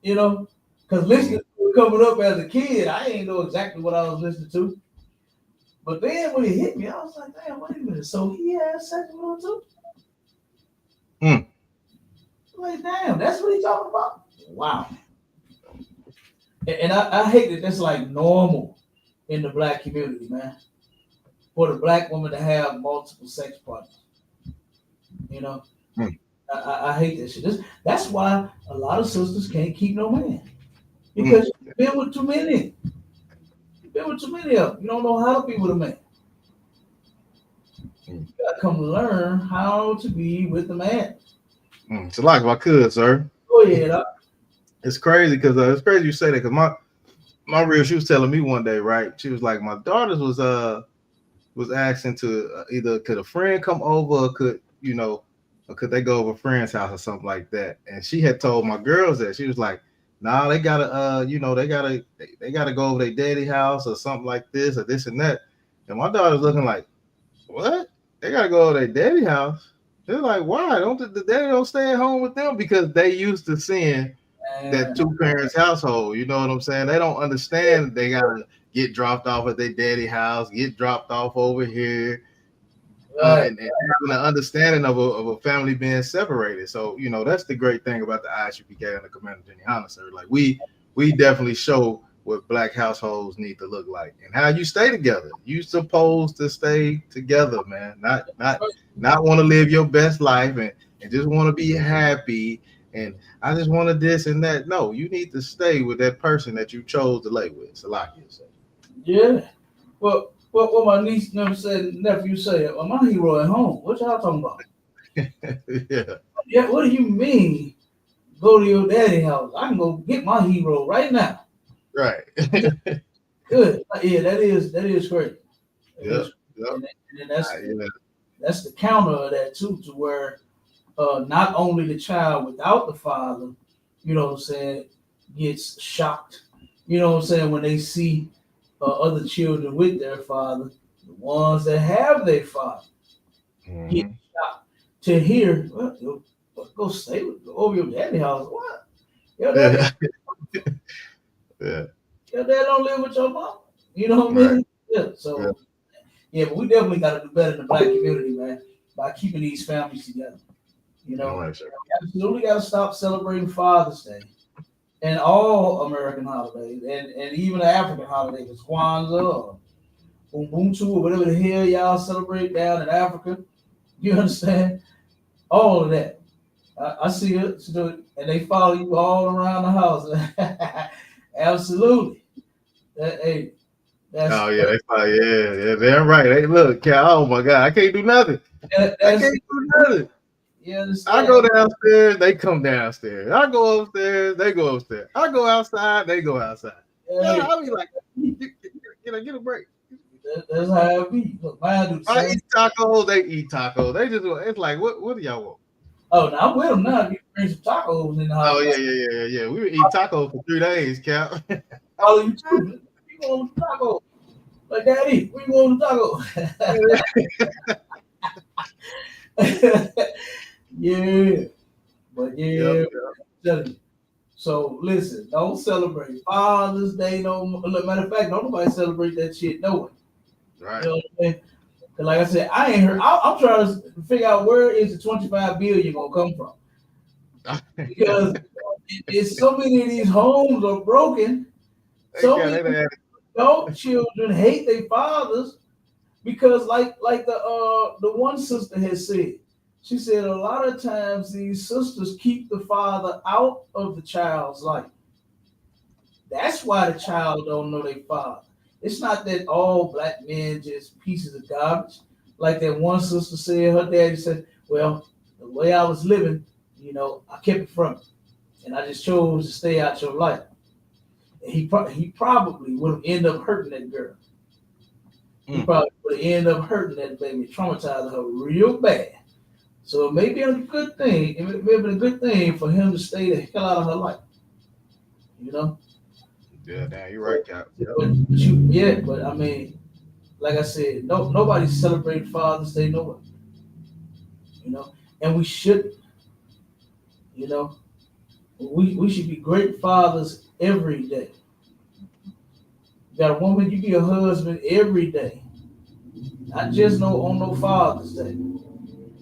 because listening to it coming up as a kid, I didn't know exactly what I was listening to. But then when it hit me, I was like, damn, wait a minute. So he had sex with her too? Like, damn, that's what he's talking about? Wow. And I hate that that's like normal in the black community, man. For the black woman to have multiple sex partners. I hate that shit. That's why a lot of sisters can't keep no man. Because you've been with too many. You've been with too many of them. You don't know how to be with a man. You gotta come learn how to be with the man. It's like my cousin, sir. Go ahead. It's crazy because it's crazy you say that because my real, she was telling me one day, right? She was like, my daughters was asking to either could a friend come over or could they go over a friend's house or something like that. And she had told my girls that she was like, nah, they gotta they gotta go over their daddy house or something like this or this and that. And my daughter's looking like, what? They gotta go over their daddy house? They're like, why don't the daddy don't stay at home with them? Because they used to seeing that two parents household. You know what I'm saying? They don't understand they gotta get dropped off at their daddy house, get dropped off over here, and having an understanding of a family being separated. So you know that's the great thing about the ISUPK and the Commander YAHANNA, sir. Like we definitely show what Black households need to look like and how you stay together. You supposed to stay together, man. Not want to live your best life and just want to be happy and I just wanted this and that. No, you need to stay with that person that you chose to lay with. Salakia said. Yeah. Well, what my niece nephew said, well, my hero at home. What y'all talking about? Yeah. What do you mean? Go to your daddy house. I can go get my hero right now. Right. Good. Yeah, that is great. Yeah. And that's the counter of that too, to where not only the child without the father, you know what I'm saying, gets shocked, you know what I'm saying, when they see other children with their father, the ones that have their father get shocked to hear, well, go stay over your daddy house. What? Your dad, your dad don't live with your mom. You know what I mean? Right. Yeah. So yeah, but we definitely got to do better in the Black community, man, by keeping these families together. You know, we absolutely got to stop celebrating Father's Day and all American holidays, and even the African holidays, Kwanzaa or Ubuntu or whatever the hell y'all celebrate down in Africa. You understand? All of that. I see it, and they follow you all around the house. Absolutely. Hey. Yeah, they're right. Hey, look, Cal, oh my God, I can't do nothing. I can't do nothing. I go downstairs, they come downstairs. I go upstairs, they go upstairs. I go outside, they go outside. Yeah, I'll be like, get a break. That's how it be. Look, I eat tacos, they eat tacos. They just, it's like, what do y'all want? Oh, now I'm with them now. You bring some tacos in the house. Oh, yeah. We would eat tacos for 3 days, Cal. Oh, you too. You want tacos? Like, Daddy, we want tacos. Yeah, but yeah. So listen, don't celebrate Father's Day no more. Matter of fact, don't nobody celebrate that shit no way. Right. You know what I'm saying? Cause like I said, I ain't heard. I'm trying to figure out where is the 25 billion gonna come from, because it's so many of these homes are broken. So many adult children hate their fathers because, like the one sister has said. She said a lot of times these sisters keep the father out of the child's life. That's why the child don't know their father. It's not that all Black men just pieces of garbage. Like that one sister said, her daddy said, well, the way I was living, you know, I kept it from him. And I just chose to stay out your life. And he probably would have ended up hurting that girl. He probably would have ended up hurting that baby, traumatizing her real bad. So it may be a good thing. It may have been a good thing for him to stay the hell out of her life. You know? Yeah, damn, you're right, Cap. But I mean, like I said, nobody celebrating Father's Day nowhere. You know, and we shouldn't. You know, we should be great fathers every day. You got a woman, you be a husband every day. Not just on no Father's Day.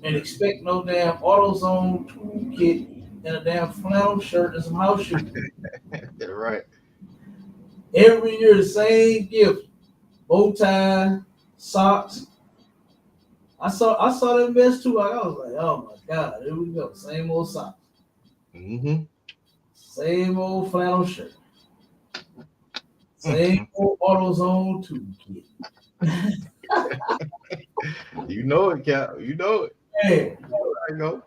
And expect no damn AutoZone toolkit and a damn flannel shirt and some house shoes. Right. Every year the same gift. Bow tie, socks. I saw that mess too. I was like, oh my God, here we go. Same old socks. Same old flannel shirt. Same old AutoZone toolkit. You know it, Cap. You know it. Yeah. I know.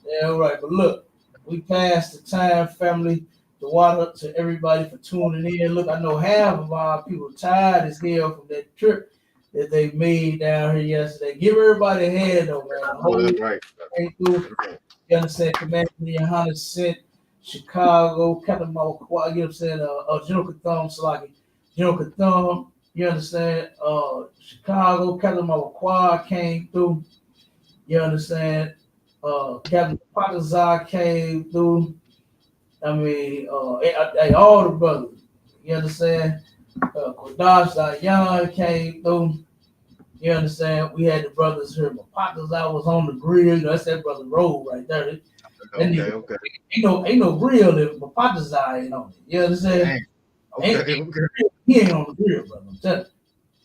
Yeah, right. But look, we passed the time, family. The water to everybody for tuning in. Look, I know half of our people tired as hell from that trip that they made down here yesterday. Give everybody a hand though, man. That's right. You understand? Commander YAHANNA sent Chicago, Captain Mawakwa, you know what I'm saying? General Katham, Salaki. General Katham, you understand? Chicago, Captain Mawakwa came through. You understand? Captain Pakazar came through. I mean, all the brothers. You understand? Kodash Dayan came through. You understand? We had the brothers here. Pakazar was on the grill. You know, that's that brother Roll right there. Okay. Ain't no grill if Pakazar ain't on it. You understand? Okay. He ain't on the grill, brother. I'm telling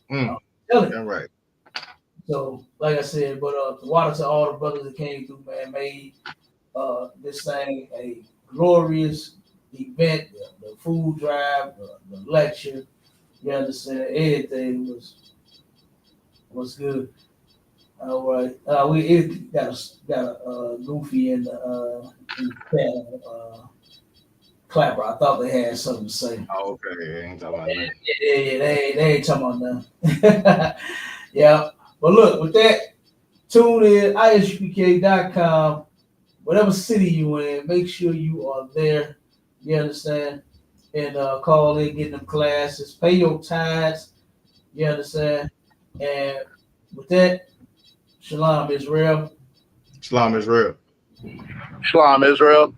you. That's right. So, like I said, but the water to all the brothers that came through, man, made this thing a glorious event. The food drive, the lecture, you understand? Everything was good. All right, we got a Goofy in the chat, Clapper. I thought they had something to say. Oh, okay. They ain't talking about nothing. Yeah, they ain't talking about nothing. Yeah, but look, with that, tune in, ISUPK.com, whatever city you in, make sure you are there. You understand? And call in, get them classes, pay your tithes. You understand? And with that, Shalom Israel. Shalom Israel. Shalom Israel.